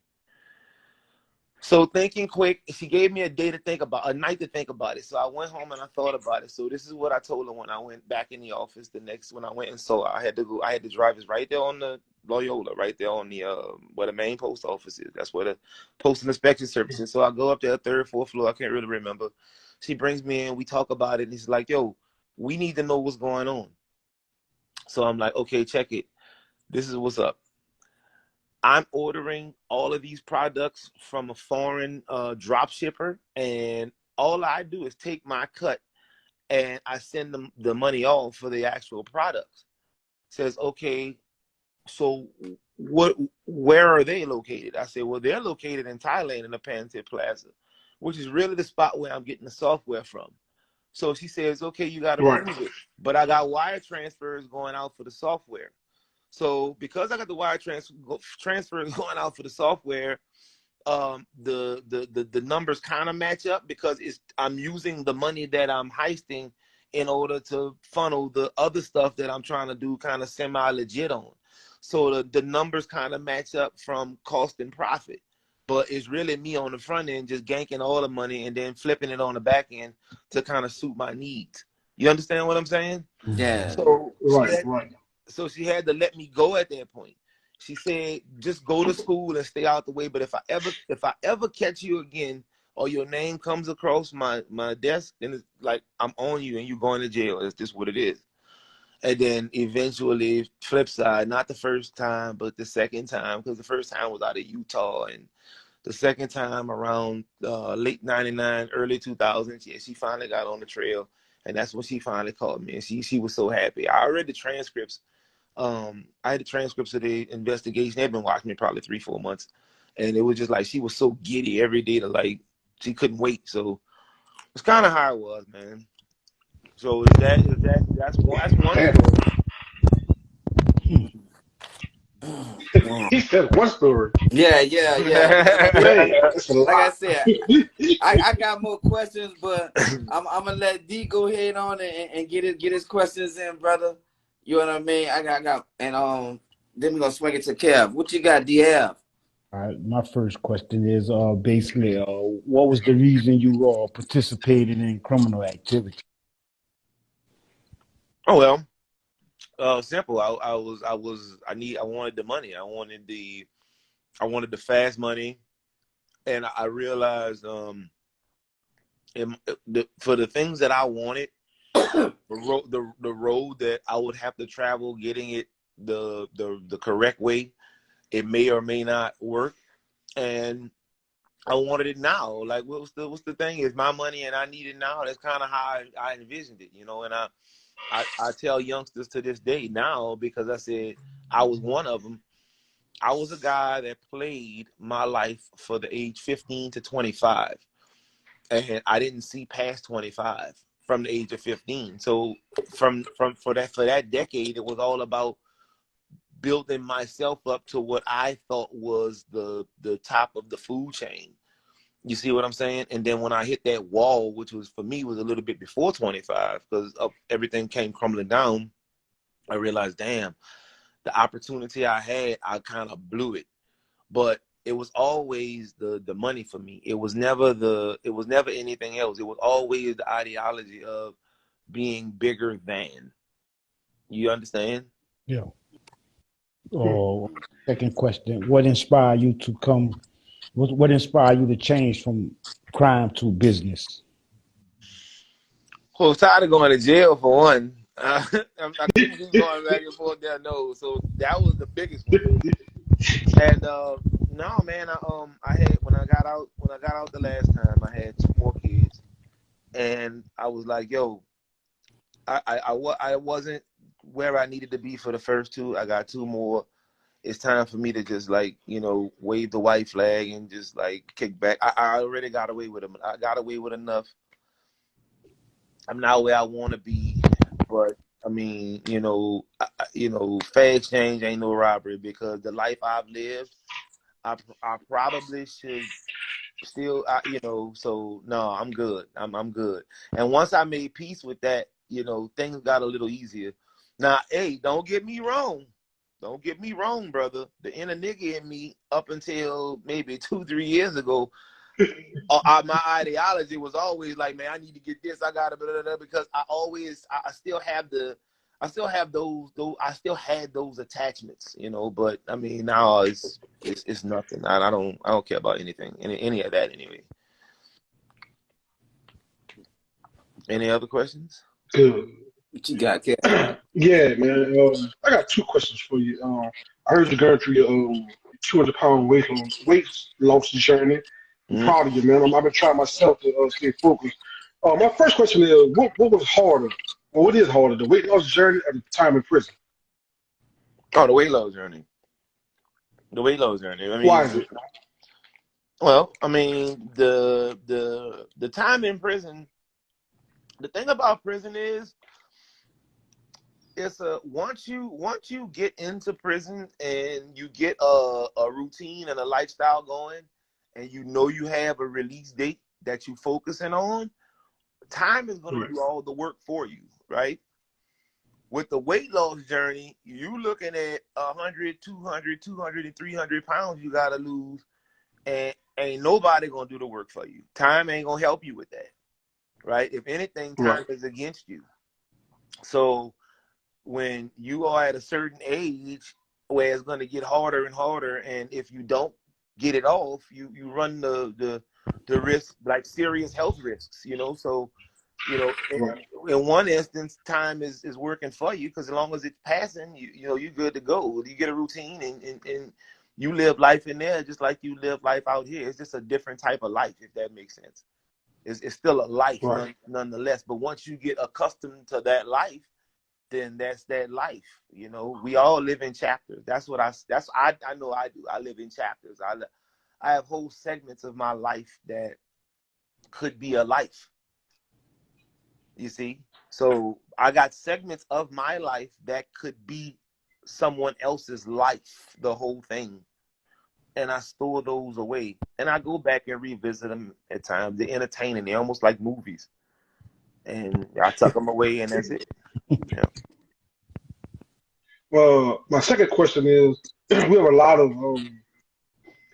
So thinking quick, she gave me a day to think about, a night to think about it. So I went home and I thought about it. So this is what I told her when I went back in the office when I went and saw her. I had to drive this right there on the Loyola, right there on the where the main post office is. That's where the post and inspection service is. So I go up there, third, fourth floor. I can't really remember. She brings me in. We talk about it, and she's like, "Yo, we need to know what's going on." So I'm like, "Okay, check it. This is what's up. I'm ordering all of these products from a foreign drop shipper, and all I do is take my cut and I send them the money off for the actual products." Says, okay, so where are they located? I said, well, they're located in Thailand in the Panther Plaza, which is really the spot where I'm getting the software from. So she says, okay, you got to Right. prove it. But I got wire transfers going out for the software. So because I got the wire transfers going out for the software, the numbers kind of match up because I'm using the money that I'm heisting in order to funnel the other stuff that I'm trying to do kind of semi-legit on. So the numbers kind of match up from cost and profit. But it's really me on the front end just ganking all the money and then flipping it on the back end to kind of suit my needs. You understand what I'm saying? Yeah. So Right. Right. she had to let me go at that point. She said, just go to school and stay out the way. But if I ever catch you again or your name comes across my desk, then it's like I'm on you and you're going to jail. It's just what it is. And then eventually, flip side, not the first time, but the second time, because the first time was out of Utah, and the second time around late '99, early 2000s, yeah, she finally got on the trail, and that's when she finally called me, and she was so happy. I read the transcripts. I had the transcripts of the investigation. They'd been watching me probably 3-4 months, and it was just like she was so giddy every day to like she couldn't wait. So it's kind of how it was, man. So that's one Damn. story. Damn. He said one story. Yeah. Man, it's a Like I lot. said, I got more questions, but I'm gonna let D go ahead on and get his questions in, brother. You know what I mean? I got and then we're gonna swing it to Kev. What you got, DF? All right, my first question is basically what was the reason you participated in criminal activity? Oh well, simple. I wanted the money. I wanted the fast money, and I realized for the things that I wanted, the road that I would have to travel, getting it the correct way, it may or may not work, and I wanted it now. Like, what's the thing? Is my money, and I need it now. That's kind of how I envisioned it, you know. And I tell youngsters to this day now, because I said I was one of them. I was a guy that played my life for the age 15 to 25, and I didn't see past 25 from the age of 15. So for that decade, it was all about building myself up to what I thought was the top of the food chain. You see what I'm saying? And then when I hit that wall, which was for me was a little bit before 25, because everything came crumbling down, I realized, damn, the opportunity I had, I kind of blew it. But it was always the money for me. It was never anything else. It was always the ideology of being bigger than. You understand? Yeah. Oh, second question: what inspired you to come? What inspired you to change from crime to business? Well, I was tired of going to jail for one. I couldn't keep going back and forth there. No, so that was the biggest one. And no, man, I had when I got out the last time, I had two more kids, and I was like, yo, I wasn't where I needed to be for the first two. I got two more. It's time for me to just like, wave the white flag and just like kick back. I already got away with them. I got away with enough. I'm not where I want to be, but I mean, fair exchange ain't no robbery, because the life I've lived, I probably should still, you know, so no, I'm good. I'm good. And once I made peace with that, you know, things got a little easier. Now, hey, don't get me wrong. Don't get me wrong, brother. The inner nigga in me, up until maybe 2-3 years ago, my ideology was always like, man, I need to get this. I gotta blah, blah, blah, because I still have I still had those attachments, you know. But I mean, now it's nothing. I don't care about anything, any of that anyway. Any other questions? Good. What you got, Cat? Yeah, man. I got two questions for you. I heard you going through your 200-pound weight loss journey. I'm Mm-hmm. proud of you, man. I've been trying myself to stay focused. My first question is, what was harder, or what is harder, the weight loss journey or the time in prison? Oh, the weight loss journey. The weight loss journey. I Why mean, is it? well, I mean, the time in prison. The thing about prison is, it's once you get into prison and you get a routine and a lifestyle going, and you know you have a release date that you focusing on, time is going to do all the work for you, right? With the weight loss journey, you looking at 100, 200, 200, and 300 pounds you got to lose, and ain't nobody going to do the work for you. Time ain't going to help you with that, right? If anything, time is against you. So when you are at a certain age where it's going to get harder and harder, and if you don't get it off, you run the risk, like serious health risks, you know. So, you know, in one instance, time is working for you, because as long as it's passing, you know, you're good to go. You get a routine, and you live life in there just like you live life out here. It's just a different type of life, if that makes sense. It's still a life, nonetheless. But once you get accustomed to that life, then that's that life. You know, we all live in chapters. That's what I know I do. I live in chapters. I have whole segments of my life that could be a life. You see? So I got segments of my life that could be someone else's life, the whole thing. And I store those away. And I go back and revisit them at times. They're entertaining. They're almost like movies. And I tuck them away, and that's it. Yeah. Well, my second question is, we have a lot of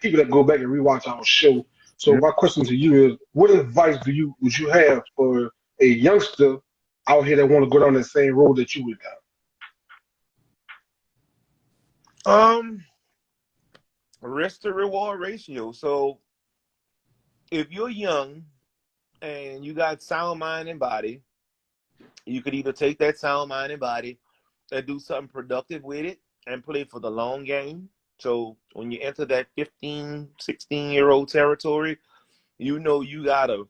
people that go back and rewatch our show. So my question to you is, what advice would you have for a youngster out here that want to go down that same road that you went down? Risk to reward ratio. So if you're young and you got sound mind and body, you could either take that sound mind and body and do something productive with it and play for the long game. So when you enter that 15, 16-year-old territory, you know you gotta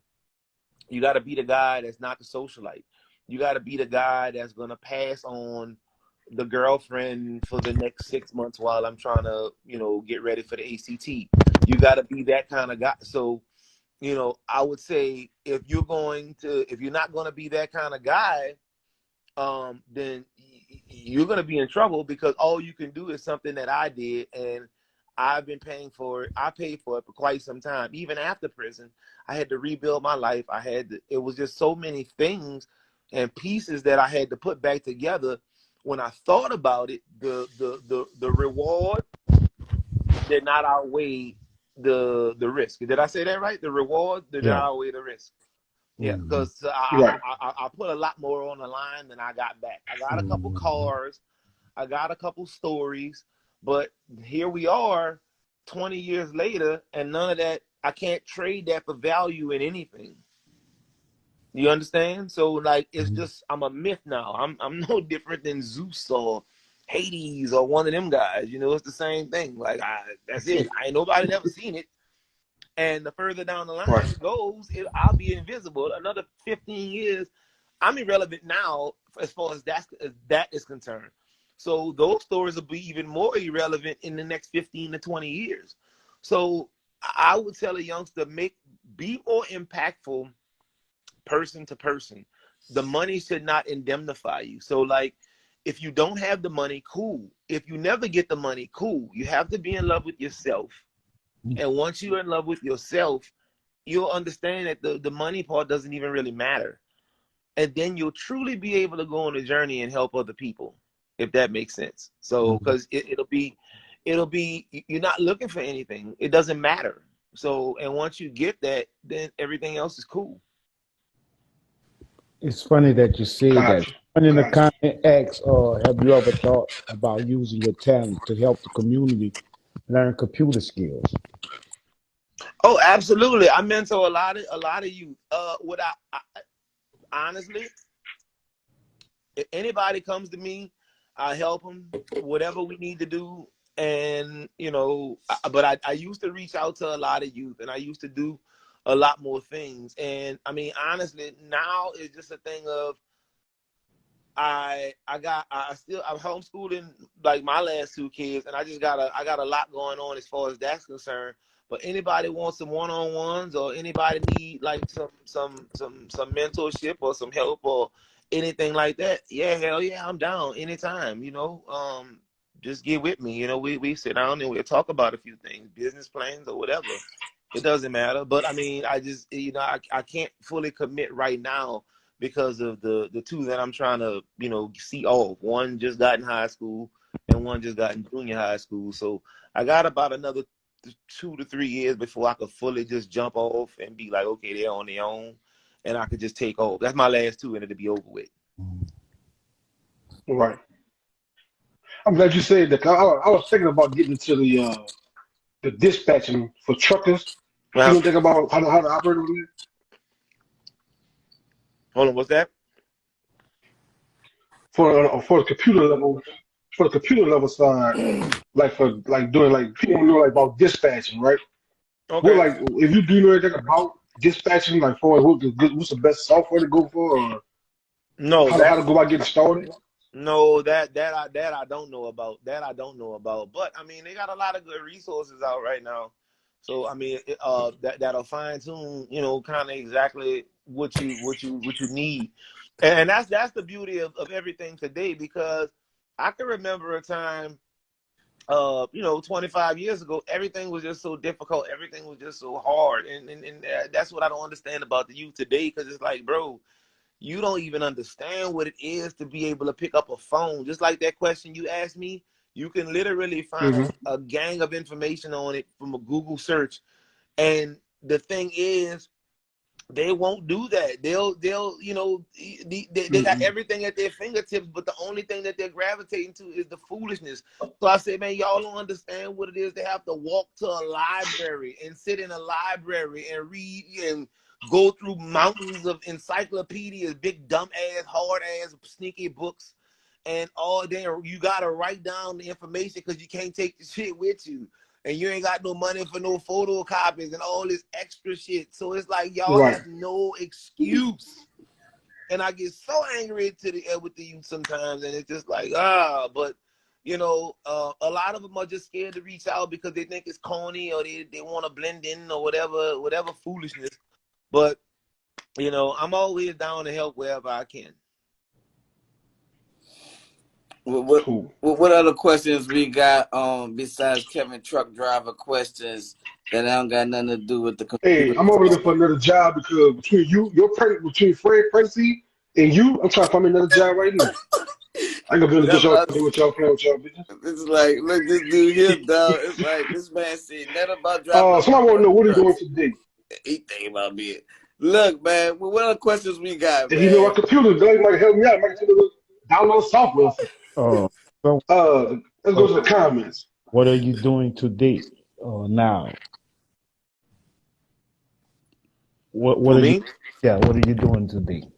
be the guy that's not the socialite. You gotta be the guy that's gonna pass on the girlfriend for the next 6 months while I'm trying to, you know, get ready for the ACT. You gotta be that kind of guy. So, you know, I would say if you're not gonna be that kind of guy, then you're gonna be in trouble, because all you can do is something that I did, and I've been paying for it. I paid for it for quite some time. Even after prison, I had to rebuild my life. It was just so many things and pieces that I had to put back together. When I thought about it, the reward did not outweigh the risk. Did I say that right? The reward did not outweigh the risk. Yeah, because I put a lot more on the line than I got back. I got a couple cars, I got a couple stories, but here we are 20 years later, and none of that, I can't trade that for value in anything. You understand? So like, it's just, I'm a myth now. I'm no different than Zeus or Hades or one of them guys. You know, it's the same thing. Like, that's it. Nobody never seen it. And the further down the line it goes, I'll be invisible. Another 15 years, I'm irrelevant now as far as that is concerned. So those stories will be even more irrelevant in the next 15 to 20 years. So I would tell a youngster, be more impactful person to person. The money should not indemnify you. So like, if you don't have the money, cool. If you never get the money, cool. You have to be in love with yourself. And once you're in love with yourself, you'll understand that the money part doesn't even really matter. And then you'll truly be able to go on a journey and help other people, if that makes sense. So, because it'll be, you're not looking for anything. It doesn't matter. So, and once you get that, then everything else is cool. It's funny that you say that. Gotcha. Someone in the Gotcha. comment asks, have you ever thought about using your talent to help the community learn computer skills? Oh, absolutely. I mentor a lot of youth. What I honestly, if anybody comes to me, I help them, whatever we need to do. And, you know, but I used to reach out to a lot of youth, and I used to do a lot more things. And I mean, honestly, now it's just a thing of, I'm homeschooling like my last two kids, and I got a lot going on as far as that's concerned. But anybody wants some one-on-ones, or anybody need like some mentorship or some help or anything like that, yeah, hell yeah, I'm down anytime. You know, just get with me. You know, we sit down and we'll talk about a few things, business plans or whatever. It doesn't matter. But I mean, I just, you know, I can't fully commit right now because of the two that I'm trying to, you know, see off. One just got in high school and one just got in junior high school. So I got about another 2 to 3 years before I could fully just jump off and be like, okay, they're on their own, and I could just take off. That's my last two, and it'll be over with. Right. I'm glad you said that. I was thinking about getting into the dispatching for truckers. You know, think about how to operate with it. Hold on, what's that? For the computer level, side, like for like doing like people know like about dispatching, right? What Okay. like if you do know anything about dispatching, like for what's the best software to go for, or No, how to go about getting started? no, that I don't know about. That I don't know about. But I mean, they got a lot of good resources out right now. So I mean, that'll fine tune, you know, kind of exactly what you need. And that's the beauty of everything today, because I can remember a time, you know, 25 years ago, everything was just so difficult. Everything was just so hard. And that's what I don't understand about the youth today, because it's like, bro, you don't even understand what it is to be able to pick up a phone. Just like that question you asked me, you can literally Hmm. find a gang of information on it from a Google search. And the thing is, they won't do that. They'll, you know, they got everything at their fingertips, but the only thing that they're gravitating to is the foolishness. So I say, man, y'all don't understand what it is to have to walk to a library and sit in a library and read and go through mountains of encyclopedias, big dumb ass, hard ass, sneaky books, and all day you gotta write down the information because you can't take the shit with you. And you ain't got no money for no photocopies and all this extra shit. So it's like y'all Right. have no excuse. And I get so angry with the youth sometimes, and it's just like, but you know, a lot of them are just scared to reach out because they think it's corny, or they want to blend in, or whatever foolishness. But you know, I'm always down to help wherever I can. Cool. What other questions we got besides Kevin truck driver questions that don't got nothing to do with the Hey, computer? I'm over looking for another job because between Fred Pregnancy and you, I'm trying to find me another job right now. I ain't gonna be able to get That's y'all what do what y'all playing with y'all bitches. it's like, look, this dude here, dog. It's like this man said nothing about dropping off Somebody want to know what he doing trucks. today. He thinking about me. Look, man, what other questions we got, And he know man? our computer, they might help me out. Might tell me to download software. So, Let's go to the comments. what are you doing today or now? What For are you? me? Yeah, what are you doing today?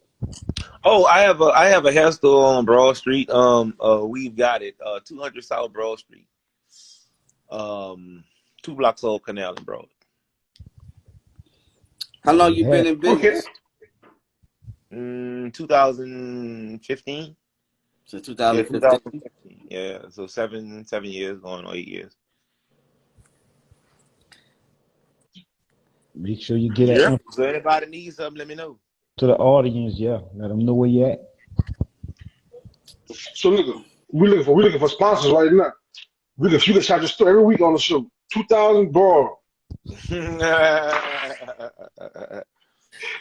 Oh, I have a hair store on Broad Street. We've got it. 200 South Broad Street. 2 blocks off Canal and Broad. How long you been Yeah. in business? 2015. Since Yeah, 2015. 2015. Yeah, so 7 years, going on 8 years. Make sure you get that Yeah. info So anybody needs something, let me know. to the audience. Yeah, let them know where you at. So nigga, we looking for sponsors right now. You can shout your story every week on the show. 2,000 broad.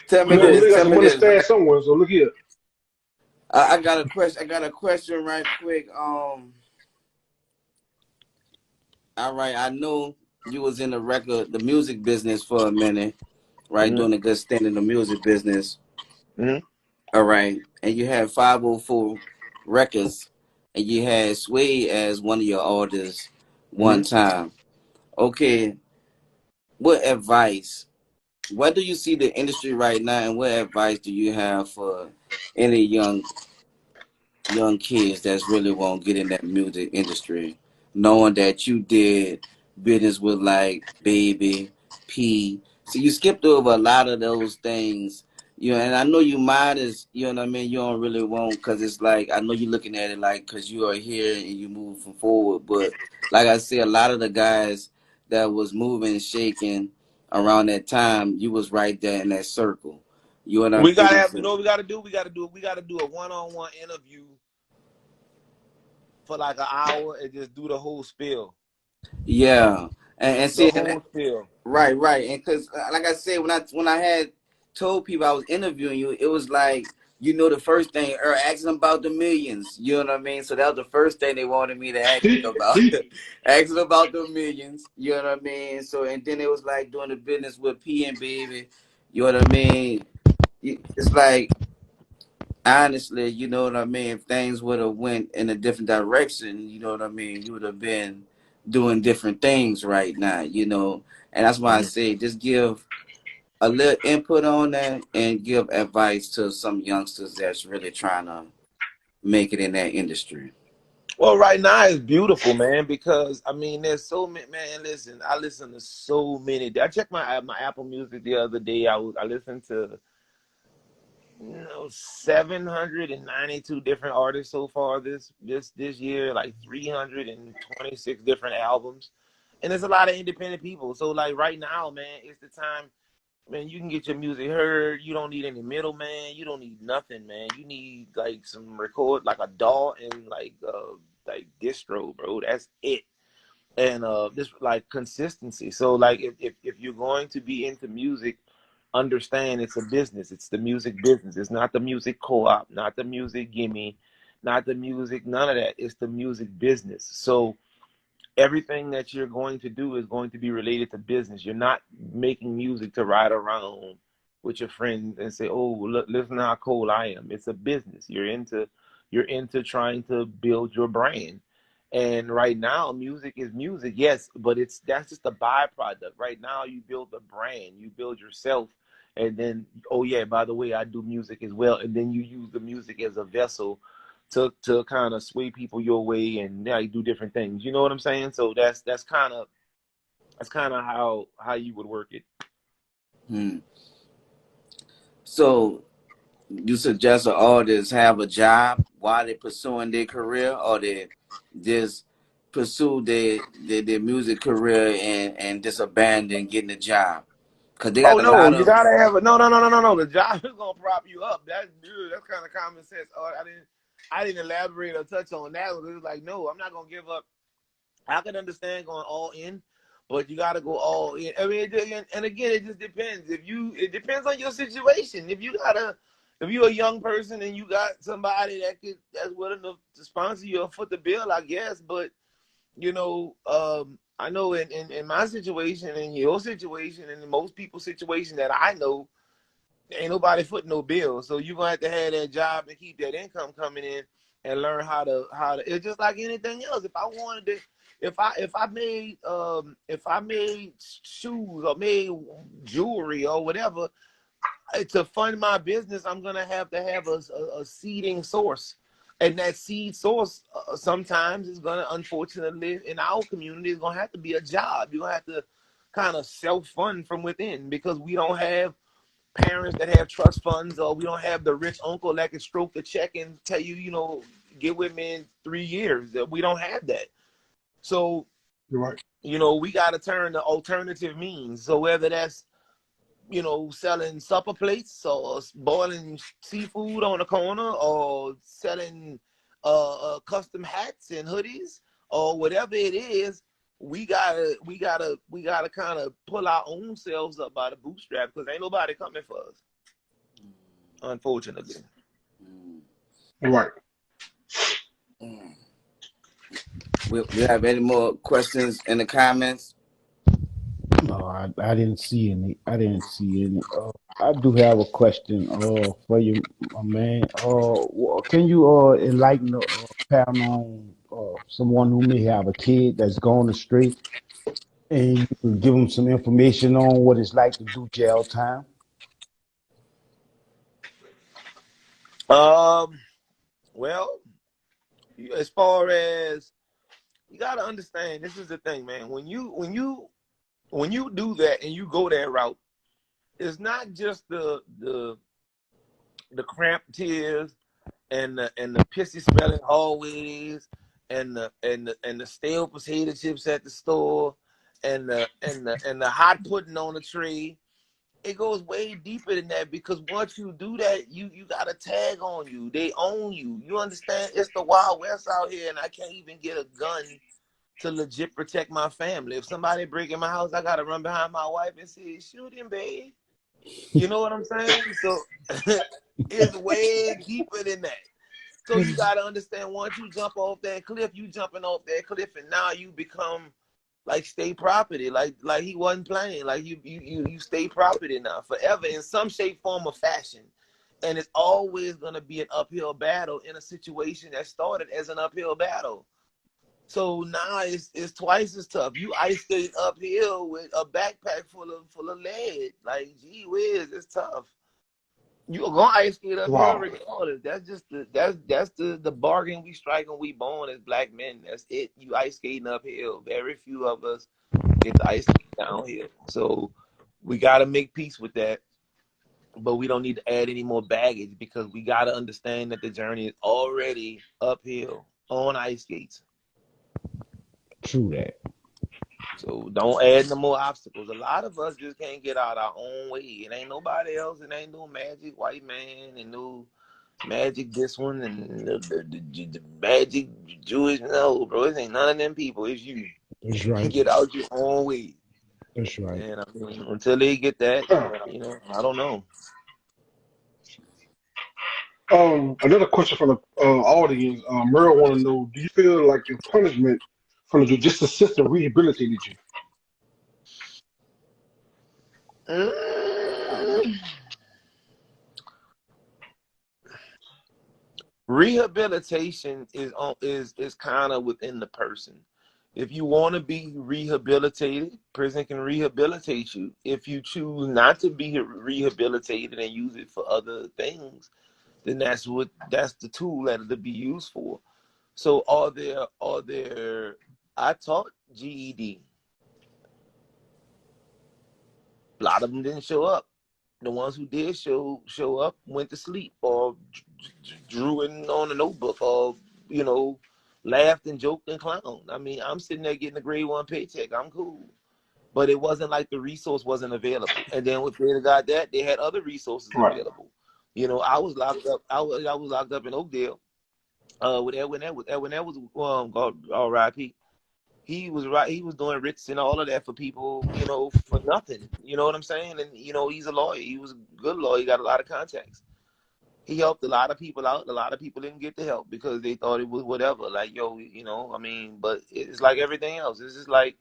Tell me We know this. they got Tell some me money this. stashed somewhere. So look here. I got a question. I got a question right quick. All right. I know you was in the music business for a minute, right? Mhm. Doing a good stint in the music business. Mhm. All right. And you had 504 Records, and you had Sway as one of your artists one Mhm. time. Okay. What advice? What do you see the industry right now, and what advice do you have for any young kids that's really want to get in that music industry, knowing that you did business with like Baby P. So you skipped over a lot of those things, and I know you might as, what I mean, you don't really want, because it's like, I know you're looking at it like, because you are here and you move forward, but like I say, a lot of the guys that was moving and shaking around that time, you was right there in that circle. You know what I'm We gotta saying? have, you So, know what we gotta do? We gotta do a one-on-one interview for like an hour and just do the whole spiel. yeah. And The see, whole spiel. right, right, and because like I said, when I had told people I was interviewing you, it was like, the first thing, or asking about the millions. You know what I mean? So that was the first thing they wanted me to ask you about, asking about the millions. You know what I mean? So, and then it was like doing the business with P and Baby. You know what I mean? It's like, honestly, you know what I mean, if things would have went in a different direction, you know what I mean, you would have been doing different things right now. And that's why I Mhm. say, just give a little input on that and give advice to some youngsters that's really trying to make it in that industry. Well, right now it's beautiful, man, because I mean, there's so many. Man, listen, I listen to so many. I checked my Apple Music the other day. I listened to 792 different artists so far this year, like 326 different albums, and there's a lot of independent people. So like right now, man, it's the time. Man, you can get your music heard. You don't need any middleman. You don't need nothing, man. You need like some record, like a DAW and like distro, bro. That's it. And this like consistency. So like if you're going to be into music, understand it's a business. It's the music business. It's not the music co-op, not the music gimme, not the music, none of that. It's the music business. So everything that you're going to do is going to be related to business. You're not making music to ride around with your friends and say, "Oh, look, listen how cool I am." It's a business. You're into trying to build your brand. And right now, music is music, yes, but that's just a byproduct. Right now, you build a brand, you build yourself, and then, oh yeah, by the way, I do music as well, and then you use the music as a vessel to kind of sway people your way and now you do different things. You know what I'm saying? So that's kind of how you would work it. Hmm. So you suggest that artists have a job while they're pursuing their career, or they just pursue their music career and just abandon getting a job? Because they Oh got a no, lot you of. gotta have a no. The job is gonna prop you up. That's good. That's kind of common sense. Oh, I didn't elaborate or touch on that. It was like, no, I'm not gonna give up. I can understand going all in, but you got to go all in. I mean, and again, it just depends. It depends on your situation. If you're a young person and you got somebody that's willing to sponsor you or foot the bill, I guess. But I know in my situation, in your situation, and in most people's situation that I know, ain't nobody footing no bill. So you're gonna have to have that job and keep that income coming in and learn how to. It's just like anything else. If I wanted to, if I made shoes or made jewelry or whatever to fund my business, I'm gonna have to have a seeding source. And that seed source sometimes is gonna, unfortunately, in our community, is gonna have to be a job. You're gonna have to kind of self fund from within because we don't have parents that have trust funds, or we don't have the rich uncle that can stroke the check and tell you, get with me in 3 years. We don't have that. So, You're right. we got to turn to alternative means. So whether that's, selling supper plates or boiling seafood on the corner or selling custom hats and hoodies or whatever it is, we gotta kind of pull our own selves up by the bootstrap because ain't nobody coming for us, unfortunately. Right. We have any more questions in the comments? No, I didn't see any. I didn't see any. I do have a question for you, my man. Can you enlighten the panel on someone who may have a kid that's gone astray, and you can give them some information on what it's like to do jail time? Well, as far as you gotta understand, this is the thing, man. When you do that and you go that route, it's not just the cramped tears and the pissy smelling hallways and the stale potato chips at the store and the hot pudding on the tray. It goes way deeper than that because once you do that, you got a tag on you. They own you. You understand? It's the Wild West out here, and I can't even get a gun to legit protect my family. If somebody break in my house, I gotta run behind my wife and say, "Shoot him, babe." You know what I'm saying? So it's way deeper than that. So you gotta understand, once you jump off that cliff, you jumping off that cliff, and now you become like state property. Like he wasn't playing. Like you state property now forever in some shape, form, or fashion. And it's always gonna be an uphill battle in a situation that started as an uphill battle. So now it's twice as tough. You ice skate uphill with a backpack full of lead. Like, gee whiz, it's tough. You're gonna ice skate uphill regardless. That's just the bargain we strike when we born as black men. That's it. You ice skating uphill. Very few of us get to ice skate downhill. So we gotta make peace with that. But we don't need to add any more baggage because we gotta understand that the journey is already uphill on ice skates. True that. So don't add no more obstacles. A lot of us just can't get out our own way. It ain't nobody else. It ain't no magic white man and no magic this one and the magic Jewish. No, bro. It ain't none of them people. It's you. That's right. Get out your own way. That's right. And I mean, until they get that, I don't know. Another question from the audience. Merle want to know: do you feel like your punishment from the justice system rehabilitated you? Rehabilitation is kind of within the person. If you want to be rehabilitated, prison can rehabilitate you. If you choose not to be rehabilitated and use it for other things, then that's the tool that it'll be used for. So I taught GED. A lot of them didn't show up. The ones who did show up went to sleep or drew in on a notebook or, laughed and joked and clowned. I mean, I'm sitting there getting a grade 1 paycheck. I'm cool. But it wasn't like the resource wasn't available. And then when they got that, they had other resources available. I was locked up. I was locked up in Oakdale with Edwin Edwards, R.I.P. He was right. He was doing writs and all of that for people, for nothing. You know what I'm saying? And, he's a lawyer. He was a good lawyer. He got a lot of contacts. He helped a lot of people out. A lot of people didn't get the help because they thought it was whatever. Like, but it's like everything else. It's just like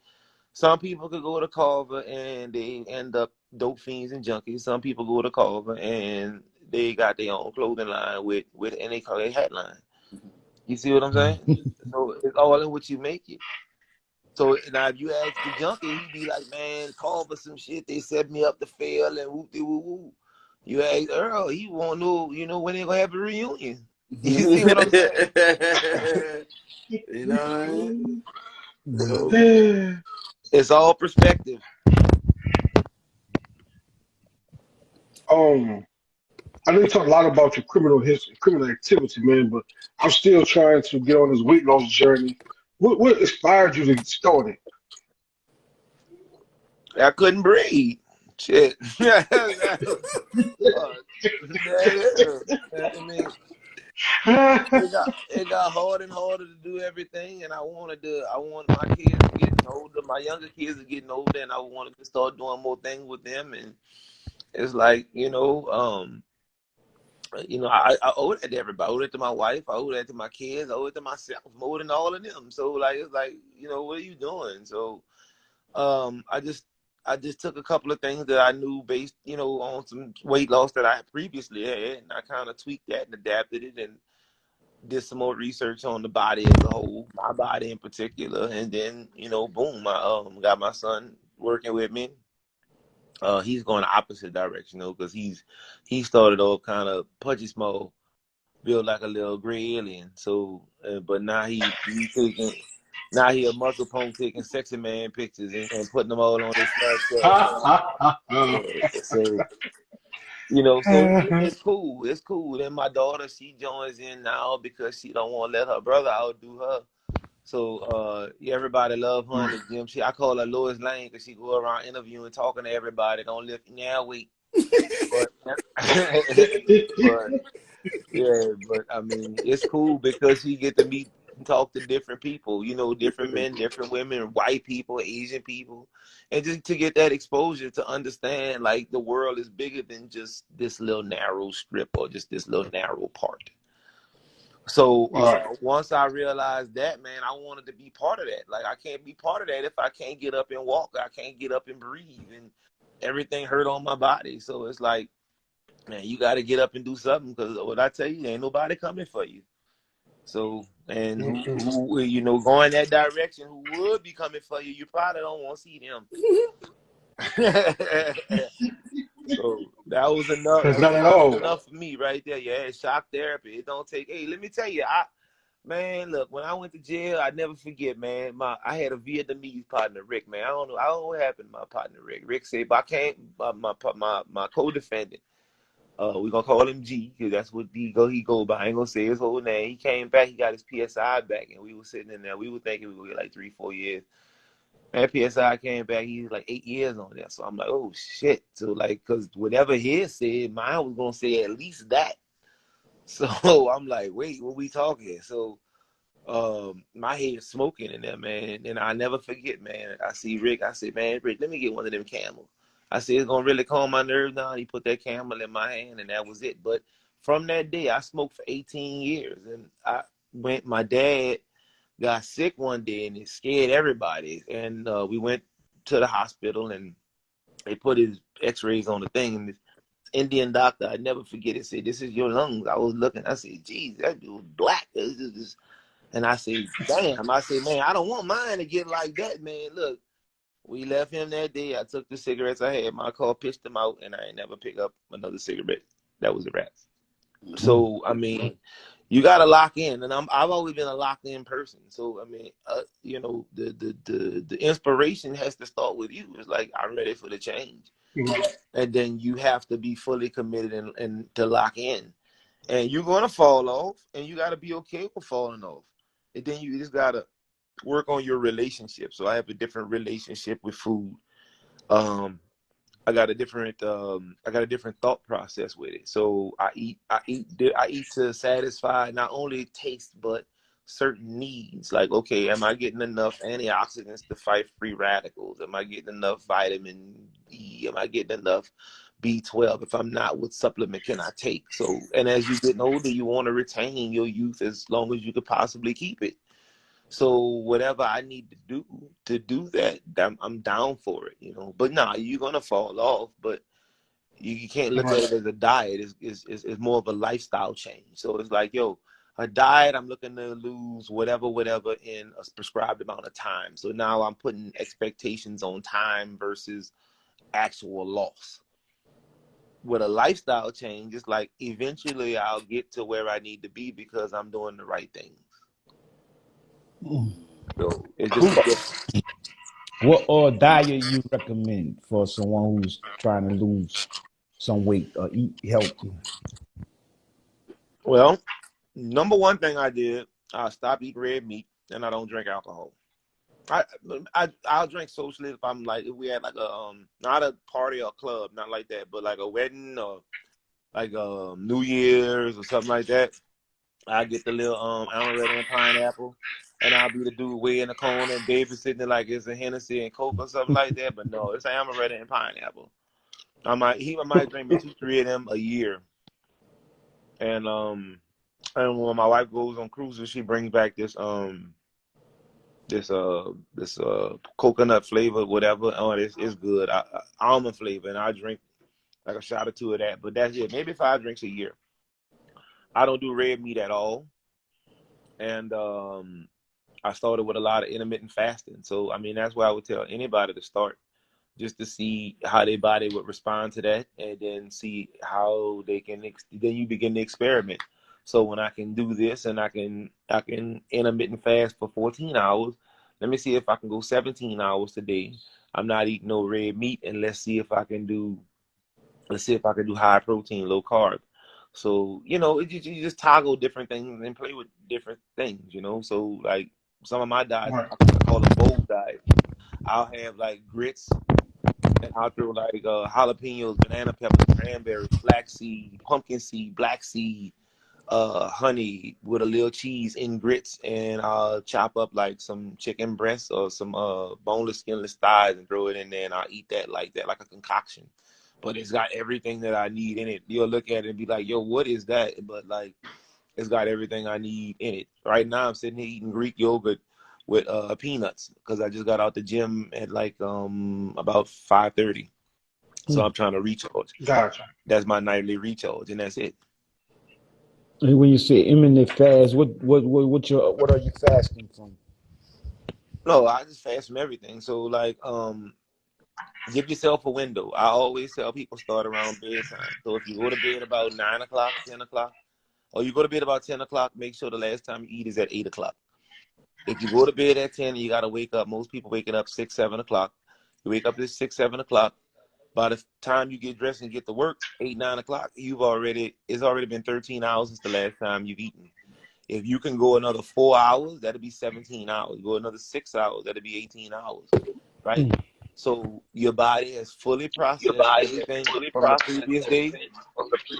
some people could go to Culver and they end up dope fiends and junkies. Some people go to Culver and they got their own clothing line and they call it headline. You see what I'm saying? So it's all in what you make it. So now if you ask the junkie, he'd be like, man, Culver some shit. They set me up to fail and whoop-de-woo-woo. You ask Earl, he won't know, when they're going to have a reunion. You see what I'm saying? You know what I mean? So, it's all perspective. I know you talk a lot about your criminal history, criminal activity, man, but I'm still trying to get on this weight loss journey. What inspired you to start it? I couldn't breathe. Shit. I mean, it got harder and harder to do everything, and I want my kids to get older. My younger kids are getting older, and I wanted to start doing more things with them. And it's like, I owe that to everybody. I owe it to my wife. I owe that to my kids. I owe it to myself more than all of them. So like, it's like, what are you doing? So I just took a couple of things that I knew based, on some weight loss that I had previously had, and I kind of tweaked that and adapted it and did some more research on the body as a whole, my body in particular, and then, boom, I got my son working with me. He's going the opposite direction though, because he started off kind of pudgy small, built like a little gray alien. So, but now he a muscle punk taking sexy man pictures and putting them all on his Snapchat. So it's cool. It's cool. Then my daughter, she joins in now because she don't want to let her brother outdo her. So everybody love her in the gym. I call her Lois Lane because she go around interviewing, talking to everybody. Don't lift weight. But but I mean, it's cool because she get to meet and talk to different people, different men, different women, white people, Asian people, and just to get that exposure to understand like the world is bigger than just this little narrow strip or just this little narrow part. So once I realized that, man, I wanted to be part of that. Like, I can't be part of that if I can't get up and walk. I can't get up and breathe, and everything hurt on my body. So it's like, man, you got to get up and do something, because what I tell you, ain't nobody coming for you. So, and who going that direction, who would be coming for you, you probably don't want to see them. So that was enough. That's not at all. Enough for me right there. Yeah, shock therapy. It don't take. Hey, let me tell you, man, look, when I went to jail, I never forget, man. I had a Vietnamese partner, Rick, man. I don't know what happened to my partner, Rick. Rick said, but I can't. My co-defendant. We're gonna call him G, because that's what he go by. I ain't gonna say his whole name. He came back, he got his PSI back, and we were sitting in there. We were thinking we would get like 3-4 years. And PSI came back, he was like 8 years on there. So I'm like, oh shit. So like, cause whatever his said, mine was gonna say at least that. So I'm like, wait, what we talking? So my head smoking in there, man. And I never forget, man. I see Rick, I said, man, Rick, let me get one of them Camels. I said, it's gonna really calm my nerves down. He put that Camel in my hand, and that was it. But from that day, I smoked for 18 years. And my dad got sick one day, and it scared everybody. And we went to the hospital, and they put his x-rays on the thing. And this Indian doctor, I never forget it, said, this is your lungs. I was looking, I said, geez, that dude black. And I said, damn. I said, man, I don't want mine to get like that, man. Look, we left him that day. I took the cigarettes I had in my car, pitched them out, and I ain't never pick up another cigarette. That was a wrap. So, I mean, you got to lock in, and I've always been a locked in person. So, I mean, the inspiration has to start with you. It's like, I'm ready for the change. And then you have to be fully committed and to lock in. And you're going to fall off, and you got to be okay with falling off. And then you just got to work on your relationship. So I have a different relationship with food. I got a different thought process with it. So I eat to satisfy not only taste but certain needs. Like, okay, am I getting enough antioxidants to fight free radicals? Am I getting enough vitamin E? Am I getting enough B12? If I'm not, what supplement can I take? So, and as you're getting older, you want to retain your youth as long as you could possibly keep it. So whatever I need to do that, I'm down for it, But nah, you're gonna fall off, but you can't look at it as a diet. It's more of a lifestyle change. So it's like, yo, a diet, I'm looking to lose whatever in a prescribed amount of time. So now I'm putting expectations on time versus actual loss. With a lifestyle change, it's like eventually I'll get to where I need to be because I'm doing the right things. So it's just What diet you recommend for someone who's trying to lose some weight or eat healthy? Well, number one thing I did, I stopped eating red meat, and I don't drink alcohol. I'll drink socially if I'm like, if we had like a not a party or club, not like that, but like a wedding or like New Year's or something like that. I get the little amaretto and pineapple, and I'll be the dude way in the corner and babysitting it like it's a Hennessy and Coke or something like that. But no, it's amaretto and pineapple. I might drink me 2, 3 of them a year. And when my wife goes on cruises, she brings back this coconut flavor, whatever. Oh, it's good. Almond flavor, and I drink like a shot or two of that. But that's it. Maybe 5 drinks a year. I don't do red meat at all, and I started with a lot of intermittent fasting. So I mean, that's why I would tell anybody to start, just to see how their body would respond to that, and then see how they can. Then you begin to experiment. So when I can do this, and I can intermittent fast for 14 hours. Let me see if I can go 17 hours today. I'm not eating no red meat, and let's see if I can do high protein, low carb. So you just toggle different things and play with different things. So like some of my diets, Right. I call them bold diets. I'll have like grits, and I'll throw like jalapenos, banana peppers, cranberries, flaxseed, pumpkin seed, black seed, honey with a little cheese in grits, and I'll chop up like some chicken breasts or some boneless, skinless thighs and throw it in there, and I'll eat that, like a concoction. But it's got everything that I need in it. You'll look at it and be like, yo, what is that? But like, it's got everything I need in it. Right now, I'm sitting here eating Greek yogurt with peanuts because I just got out the gym at like about 5:30. So I'm trying to recharge. Gotcha. That's my nightly recharge, and that's it. And when you say imminent fast, what are you fasting from? No, I just fast from everything. So like, give yourself a window. I always tell people start around bedtime. So if you go to bed about 9 o'clock, 10 o'clock, or you go to bed about 10 o'clock, make sure the last time you eat is at 8 o'clock. If you go to bed at 10, you got to wake up. Most people waking up 6, 7 o'clock. You wake up at 6, 7 o'clock. By the time you get dressed and get to work, 8, 9 o'clock, it's already been 13 hours since the last time you've eaten. If you can go another 4 hours, that'll be 17 hours. Go another 6 hours, that'll be 18 hours, right? So your body has fully processed everything from the previous day,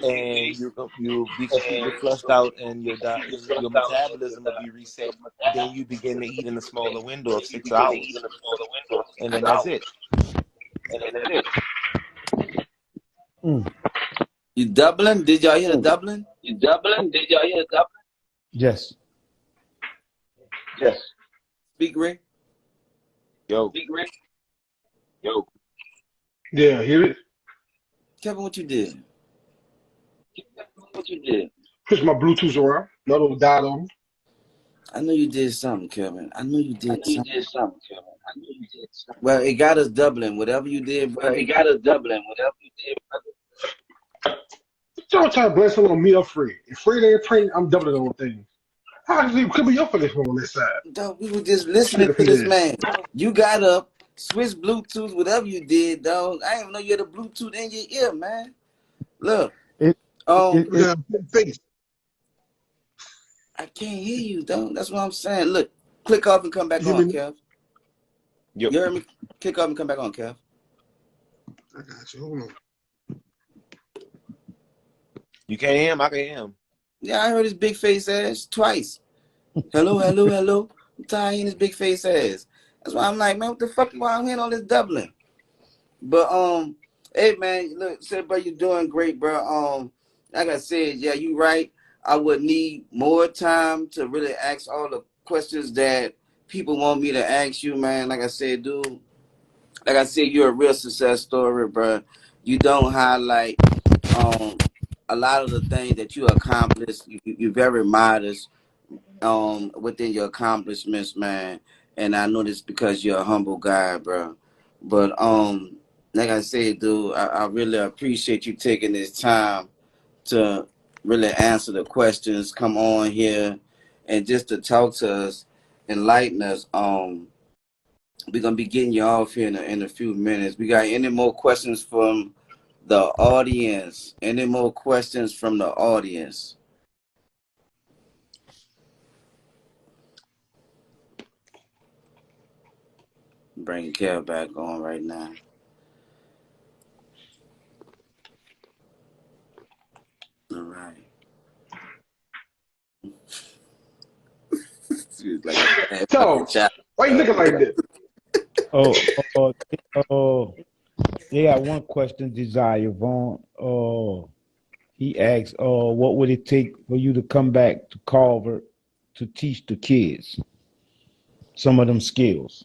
and you'll be completely flushed out, and your metabolism will be reset. Then you begin to eat in a smaller window of 6 hours, and then that's it. Mm. You doubling? Did y'all hear the doubling? Yes. Speak, Rick. Yo, Yeah, hear it. Kevin, what you did? Push my Bluetooth around. Another died on me. I know you did something, Kevin. I know you did something. Well, it got us doubling. Whatever you did, brother. Y'all trying to blame something on me or Fred. If Fred ain't praying, I'm doubling on things. How does it could be your for this one on this side? Dog, we were just listening Shit, to this yeah. man. You got up, switched Bluetooth, whatever you did, dog. I didn't even know you had a Bluetooth in your ear, man. Look, It, it Face. I can't hear you, dog. That's what I'm saying. Look, click off and come back You on, hear me? Kev. yo, You heard me? Click off and come back on, Kev. I got you. Hold on. you can't hear him. I can hear him. Yeah, I heard his big face ass twice. Hello. I'm tired of hearing his big face ass. That's why I'm like, man, what the fuck? Why I'm hearing all this doubling? But hey man, look, said bro, you're doing great, bro. Like I said, yeah, you right. I would need more time to really ask all the questions that people want me to ask you, man. Like I said, dude. Like I said, you're a real success story, bro. You don't highlight a lot of the things that you accomplished. You're very modest within your accomplishments, man. And I know this because you're a humble guy, bro. But like I said, dude, I really appreciate you taking this time to really answer the questions, come on here, and just to talk to us, enlighten us. We're gonna be getting you off here in a few minutes. We got any more questions from the audience? Any more questions from the audience? Bring Kev back on right now. All right. Like a bad fucking So, child. why you looking like that? They got one question, Desire Vaughn. He asks, what would it take for you to come back to Culver to teach the kids some of them skills?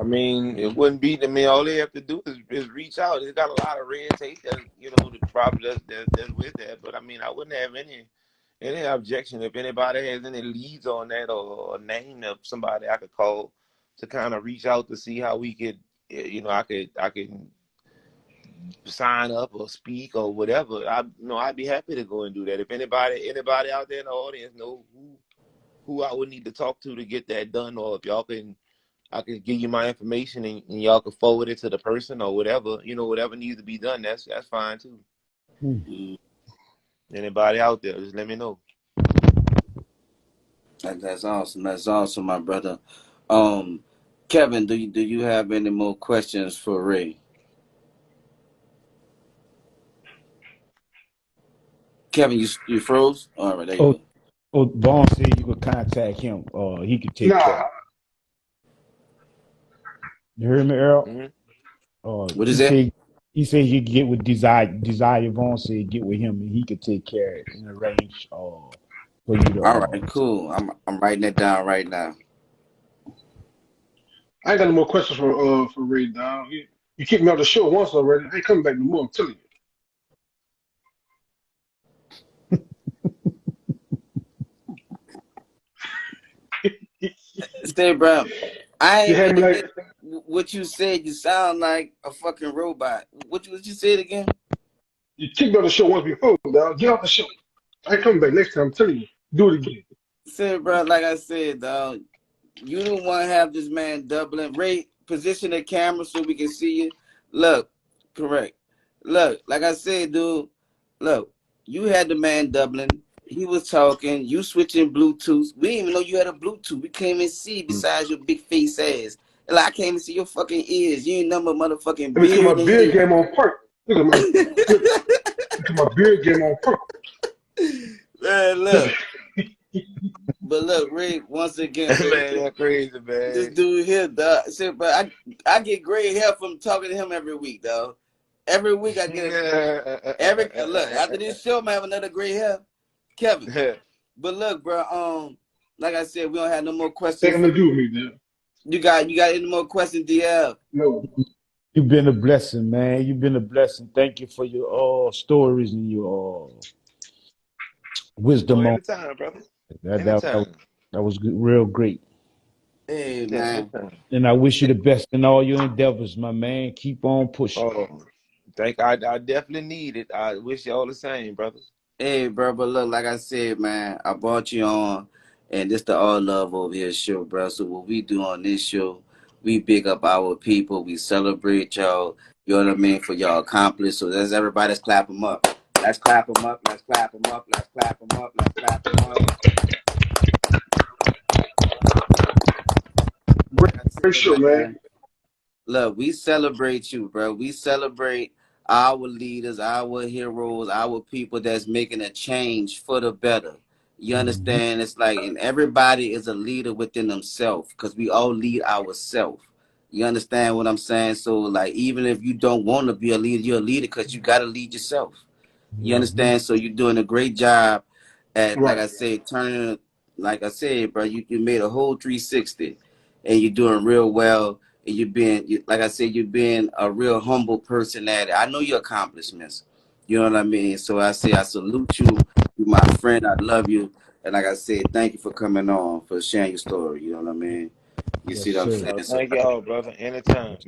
I mean, it wouldn't be. I mean, all they have to do is reach out. It's got a lot of red tape that the problem that's with that. But I mean, I wouldn't have any objection if anybody has any leads on that or a name of somebody I could call to kind of reach out to see how we could, I could sign up or speak or whatever. I'd be happy to go and do that. If anybody out there in the audience know who I would need to talk to get that done, or if y'all can. I can give you my information and y'all can forward it to the person or whatever, whatever needs to be done. That's fine too. Anybody out there, just let me know. That's awesome. That's awesome, my brother. Kevin, do you have any more questions for Ray? Kevin, you froze? All right, there you go. Vaughn said you could contact him. He could take care. Nah, You hear me, Earl? Mm-hmm. What is that? He said you get with Desire Vaughn said get with him and he could take care of it and arrange for you to. All right, cool. I'm writing that down right now. I ain't got no more questions for Ray, dog. You kicked me off the show once already. I ain't coming back no more. I'm telling you. Stay, bro. I You had ain't me really like get what you said. You sound like a fucking robot. What you said again? you kicked me off the show once before, dog. Get off the show. I ain't coming back next time. I'm telling you. Do it again. Say, bro, like I said, dog. You don't want to have this man doubling. Ray, position the camera so we can see you. Look, correct. Look, like I said, dude. Look, you had the man doubling. He was talking. You switching Bluetooth. We didn't even know you had a Bluetooth. We can't even see besides your big face ass. Like I can't even see your fucking ears. You ain't number motherfucking Let me see my beard in beard here. game on perk. Look at my beard game on perk. Man, look. But look, Ray, once again, Man, that's crazy, man. this dude here, dog. See, but I get gray hair from talking to him every week, dog. Every week I get look, after this show, I'm have another gray hair. Kevin. But look, bro, like I said, we don't have no more questions. Nothing to do with me, man. You got any more questions, DL? No. You've been a blessing, man. You've been a blessing. Thank you for your stories and your wisdom. Anytime, brother. That was good, real great. Hey, man. And I wish you the best in all your endeavors, my man. Keep on pushing. I definitely need it. I wish you all the same, brother. Hey, bro, but look, like I said, man, I brought you on, and this the All Love Over Here show, bro. So what we do on this show, we big up our people. We celebrate y'all. You know what I mean? For y'all accomplished. So let's everybody's clap them up. Let's clap them up. Let's clap them up. Let's clap them up. Let's clap them up. Great show, man. Look, we celebrate you, bro. We celebrate our leaders, our heroes, our people that's making a change for the better. You understand? It's like, and everybody is a leader within themselves because we all lead ourselves. You understand what I'm saying? So, like, even if you don't want to be a leader, you're a leader because you got to lead yourself. You understand? So you're doing a great job at, like I said, turning, like I said, bro, you made a whole 360 and you're doing real well. And like I said, you're being a real humble person at it. I know your accomplishments. You know what I mean? So I say I salute you. You're my friend. I love you. And like I said, thank you for coming on, for sharing your story. You know what I mean? You see what I'm saying? Thank y'all, brother. Anytime.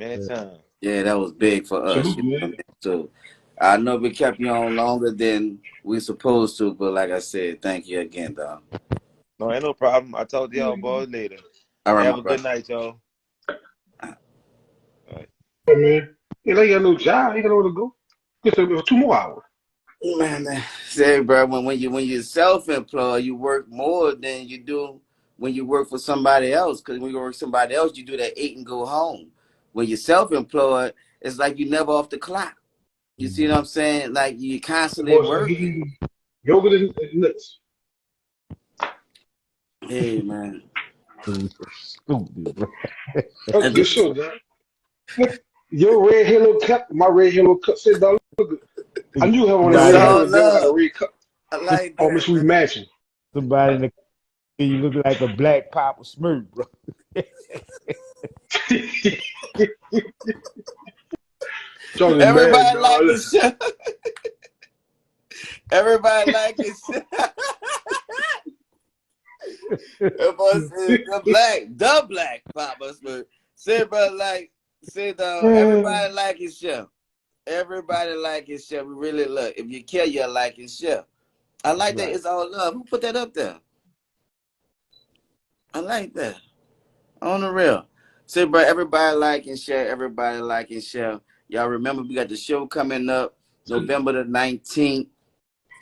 Yeah, that was big for us. You know what I mean? So I know we kept you on longer than we supposed to, but like I said, thank you again, dog. No, ain't no problem. I'll talk to y'all boys later. All right, have a good night, y'all. Hey, man. Yeah, they got no job. They got nowhere to go. Just 2 more hours. Man, say, bro, when you're self-employed, you work more than you do when you work for somebody else. Because when you work for somebody else, you do that 8 and go home. When you're self-employed, it's like you never off the clock. You see what I'm saying? Like you constantly working. Yogurt and nuts. Hey, man. Dude, so stupid, bro. That's a And good this, show, John. Look, your red Halo cup, my red Halo cup. Say, dog, look good. I knew her when the it's Somebody red in the all Halo never had a love. red cup. I like Oh, Miss that, we man. matching. somebody in the you look like a black Papa Smurf, bro. Johnny mad, Everybody like dog. his show. Everybody like his show. That boy said the black Papa Smurf. Say, bro, like, say, dog, everybody like his show. Everybody like his show. We really look. If you care, you like his show. I like that. Right. It's all love. Who put that up there? I like that. On the real. Say, bro, everybody like and share. Everybody like and share. Y'all remember we got the show coming up November the 19th.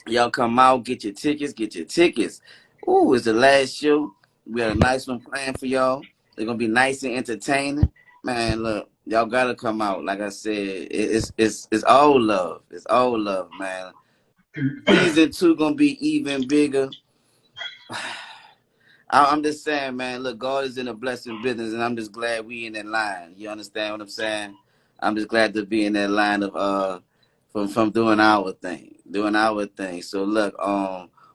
Y'all come out, get your tickets, get your tickets. Ooh, it's the last show. We got a nice one planned for y'all. They're gonna be nice and entertaining. Man, look, y'all gotta come out. Like I said, it's all love. It's all love, man. Season 2 gonna be even bigger. I'm just saying, man, look, God is in a blessing business, and I'm just glad we in that line. You understand what I'm saying? I'm just glad to be in that line of from doing our thing. Doing our thing. So look,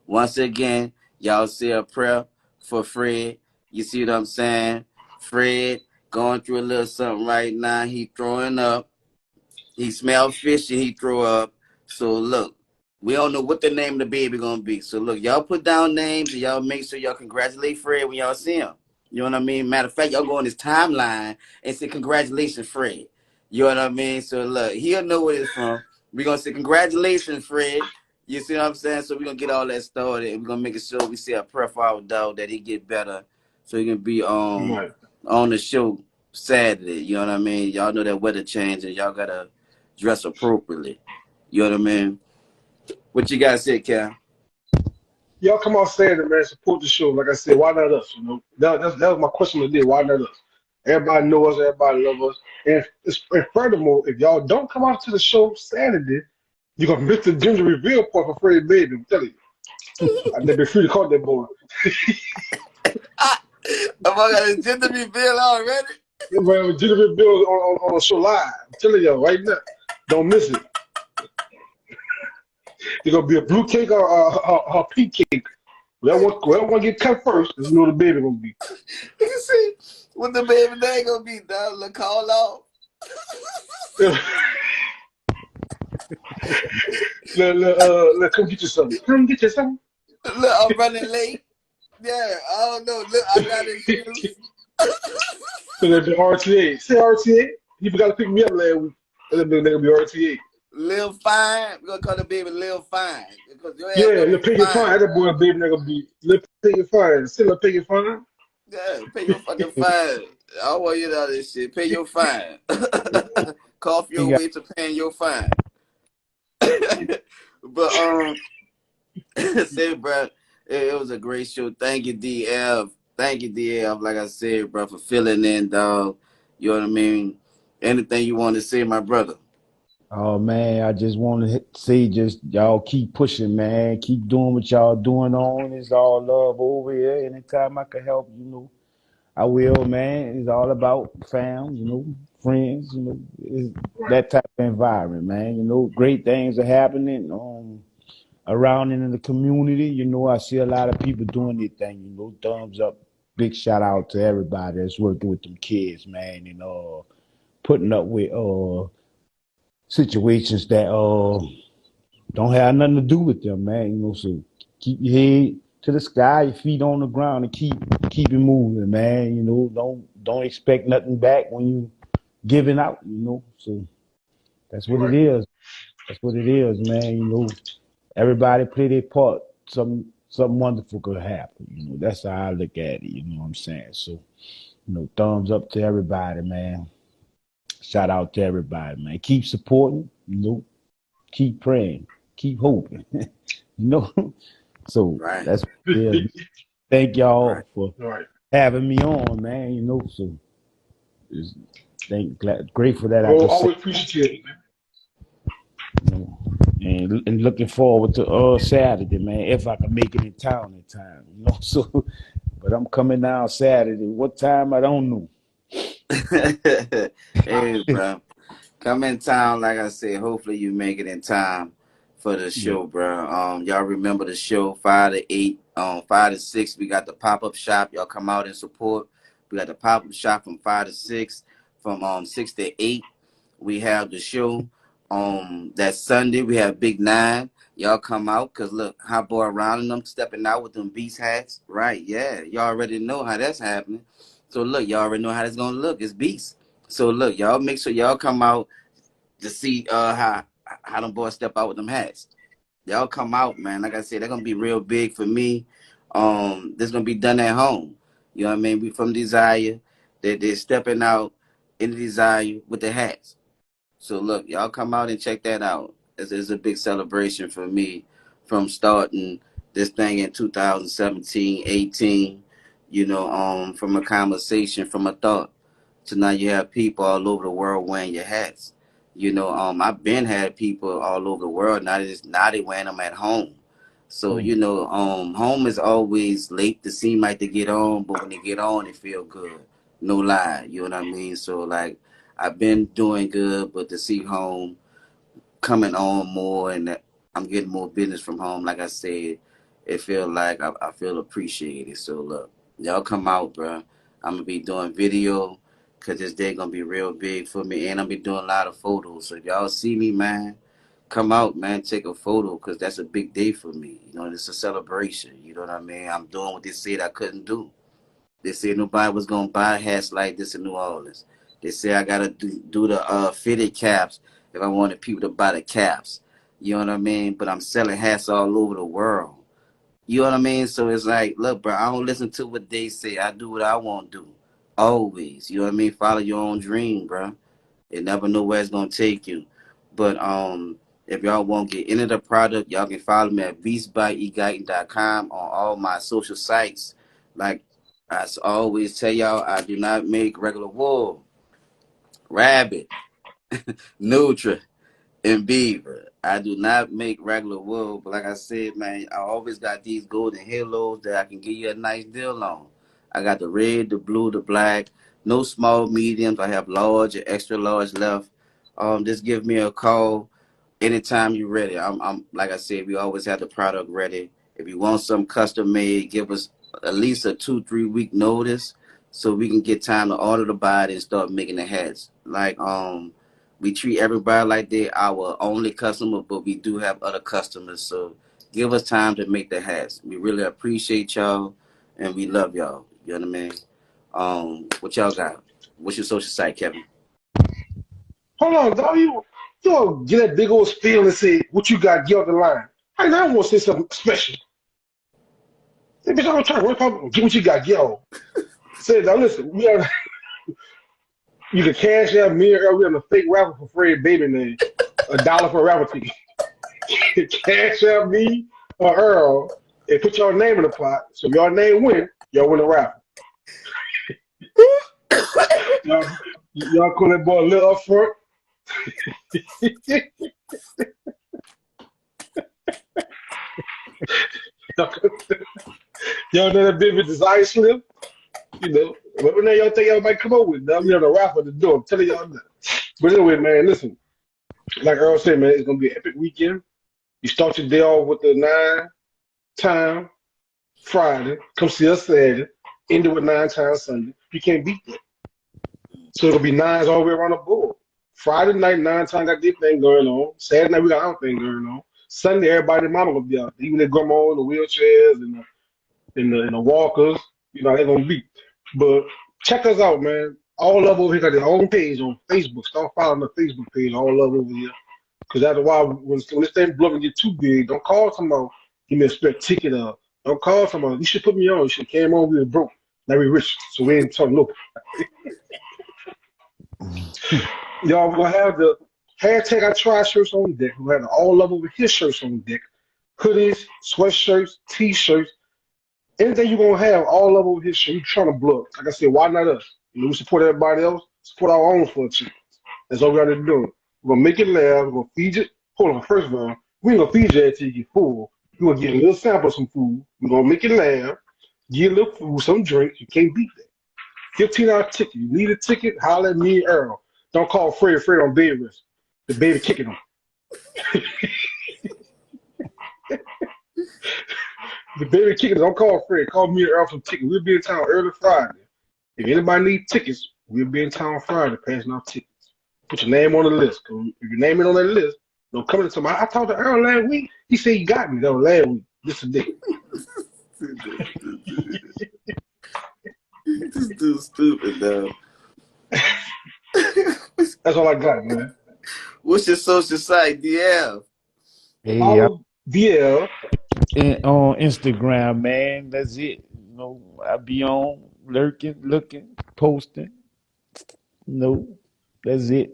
once again, y'all say a prayer for Fred. You see what I'm saying? Fred going through a little something right now. He throwing up. He smelled fishy, he threw up. So look, we don't know what the name of the baby gonna be. So look, y'all put down names and y'all make sure y'all congratulate Fred when y'all see him. You know what I mean? Matter of fact, y'all go on his timeline and say congratulations, Fred. You know what I mean? So look, he'll know where it's from. We're gonna say congratulations, Fred. You see what I'm saying? So we're gonna get all that started and we're gonna make sure we say a prayer for our dog that he get better so he can be Right. on the show Saturday. You know what I mean? Y'all know that weather changes. Y'all gotta dress appropriately. You know what I mean? What you guys say, Cal? Y'all come out Saturday, man. Support the show. Like I said, why not us? You know, that was my question today. Why not us? Everybody know us. Everybody love us. And furthermore, if y'all don't come out to the show Saturday, you're gonna miss the gender reveal part for Freddie Baby. I'm telling you. I'd be free to call that boy. Am I got a gender reveal already? Man, gender reveal on the show live. I'm telling y'all right now. Don't miss it. It's gonna be a blue cake or a pink cake. Whoever one get cut first, you know the baby gonna be. You see what the baby name gonna be? Dog, look, call off. Come get you something. Come get you something. Look, I'm running late. Yeah, I don't know. Look, I got an excuse. So the RTA. Say RTA. He forgot to pick me up last week. That nigga be RTA. Lil Fine. We're gonna call the baby Lil Fine. Because your ass Yeah, gonna Lil be Piggy fine. Fine. That boy baby nigga be Lil Piggy Fine. Still Lil Piggy Fine. Yeah, pay your fucking fine. I don't want you to know this shit. Pay your fine. Cough He your got way to paying your fine. But say, bro, it was a great show. Thank you, DF. Thank you, DF. Like I said, bro, for filling in, dog. You know what I mean? Anything you want to say, my brother? Oh man, I just want to say, just y'all keep pushing, man. Keep doing what y'all doing on. It's all love over here. Anytime I can help, I will, man. It's all about fam, friends, it's that type of environment, man. Great things are happening around in the community. I see a lot of people doing their thing. Thumbs up. Big shout out to everybody that's working with them kids, man, and putting up with situations that don't have nothing to do with them, man. So keep your head to the sky, your feet on the ground, and keep it moving, man. Don't expect nothing back when you giving out. So that's what it Right. is. That's what it is, man. Everybody play their part. Something wonderful could happen. That's how I look at it. You know what I'm saying? So thumbs up to everybody, man. Shout out to everybody, man. Keep supporting. Keep praying. Keep hoping. know. So Right, that's what it is. Thank right. y'all for Right. having me on, man. So it's, grateful that I Oh, could say, always appreciate it, man. you know, and looking forward to Saturday, man. If I can make it in town in time. So But I'm coming down Saturday. What time? I don't know. Hey, bro. Come in town, like I said. Hopefully you make it in time for the Yeah. show, bro. Y'all remember the show 5 to 8, 5 to 6. We got the pop-up shop. Y'all come out and support. We got the pop-up shop from 5 to 6. From 6 to 8, we have the show. That Sunday we have Big Nine. Y'all come out, cause look, Hot Boy around them stepping out with them Beast hats, right? Yeah, y'all already know how that's happening. So look, y'all already know how that's gonna look. It's Beast. So look, y'all make sure y'all come out to see how them boys step out with them hats. Y'all come out, man. Like I said, they're gonna be real big for me. This gonna be done at home. You know what I mean? We from Desire. They're stepping out in Desire with the hats. So look, y'all come out and check that out. It's a big celebration for me from starting this thing in 2017, 18, from a conversation, from a thought to now you have people all over the world wearing your hats. I've been had people all over the world. Now they wearing them at home. So, home is always late to seem like they get on, but when they get on, they feel good. No lie. You know what I mean? So like I've been doing good, but to see home coming on more and that I'm getting more business from home, like I said, it feel like I feel appreciated. So look, y'all come out, bro. I'm gonna be doing video because this day gonna be real big for me, and I'm be doing a lot of photos. So if y'all see me, man, come out, man, take a photo because that's a big day for me. It's a celebration. You know what I mean? I'm doing what they said I couldn't do. They said nobody was gonna buy hats like this in New Orleans. They said I gotta do the fitted caps if I wanted people to buy the caps. You know what I mean? But I'm selling hats all over the world. You know what I mean? So it's like, look, bro, I don't listen to what they say. I do what I want to do. Always. You know what I mean? Follow your own dream, bro. You never know where it's gonna take you. But if y'all want to get into the product, y'all can follow me at beastbyeGuyton.com on all my social sites. Like I always tell y'all, I do not make regular wool, rabbit, nutria, and beaver. I do not make regular wool, but like I said, man, I always got these golden halos that I can give you a nice deal on. I got the red, the blue, the black, no small mediums. I have large and extra large left. Just give me a call anytime you're ready. I'm like I said, we always have the product ready. If you want some custom made, give us at least a 2-3 week notice so we can get time to order the body and start making the hats. Like we treat everybody like they're our only customer, but we do have other customers. So give us time to make the hats. We really appreciate y'all and we love y'all. You know what I mean? What y'all got? What's your social site, Kevin? Hold on, dog. You don't get that big old spiel and say what you got, get off the line. I now want to say something special. Hey, bitch, I'm trying to work out. Get what you got, get on. Say, now listen, you can cash out me or we on a fake rapper for Fred Baby name. $1 for a rapper ticket. Cash out me or Earl and put your name in the pot. So if your name win, y'all win a raffle. y'all call that boy a little up front. Y'all know that big with Desire Slim? Whatever name y'all think y'all might come up with, now we have a raffle at the door. I'm telling y'all that. But anyway, man, listen. Like Earl said, man, it's gonna be an epic weekend. You start your day off with the 9 time Friday. Come see us Saturday. End it with 9 times Sunday. You can't beat that. So it'll be nines all the way around the board. Friday night, 9 times got this thing going on. Saturday night, we got our thing going on. Sunday, everybody and mama gonna be out. Even their grandma in the wheelchairs and the walkers, they're gonna be. But check us out, man. All Love over here got their own page on Facebook. Start following the Facebook page, All Love over here. Because that's why when this thing blowing get too big, don't call someone, give me a spare ticket up. Don't call someone, you should put me on. You should have came on, we were broke. Now we rich, so we ain't talking local. Y'all, we're gonna have the hashtag I try shirts on deck. We're gonna have the All Love over here shirts on deck. Hoodies, sweatshirts, t-shirts, anything you're gonna have, All Love over here shirt. You trying to blow. Like I said, why not us? We support everybody else, support our own for a chance. That's all we gotta do. We're gonna make it laugh, we're gonna feed you. Hold on, first of all, we ain't gonna feed you until you get full. You're gonna get a little sample of some food. We're gonna make it laugh. Get a little food, some drinks. You can't beat that. $15 ticket. You need a ticket, holler at me and Earl. Don't call Fred. Fred on bed rest. The baby kicking him. The baby kicking him. Don't call Fred. Call me and Earl for ticket. We'll be in town early Friday. If anybody need tickets, we'll be in town Friday passing out tickets. Put your name on the list. 'Cause if your name ain't on that list, don't come into my. I talked to Earl last week. He said he got me. That was last week. This is it. This dude's stupid, though. That's all I got, man. What's your social site, DL? Hey, Follow DL. on Instagram, man. That's it. You know, I be on lurking, looking, posting. No, that's it.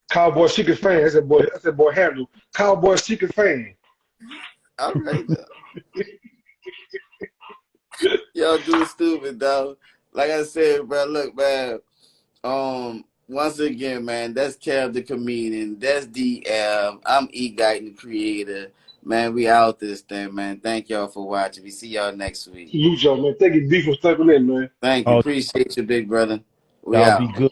Cowboy Secret Fan. That's that boy handle. Cowboy Secret Fan. All right, though. Y'all do stupid, though. Like I said, bro, look, man. Once again, man, that's Kev the comedian. That's DL. I'm E Guyton the creator. Man, we out this thing, man. Thank y'all for watching. We see y'all next week. Salute y'all, man. Thank you, D, for stepping in, man. Thank you. Oh, Appreciate you, big brother. We y'all out. be good.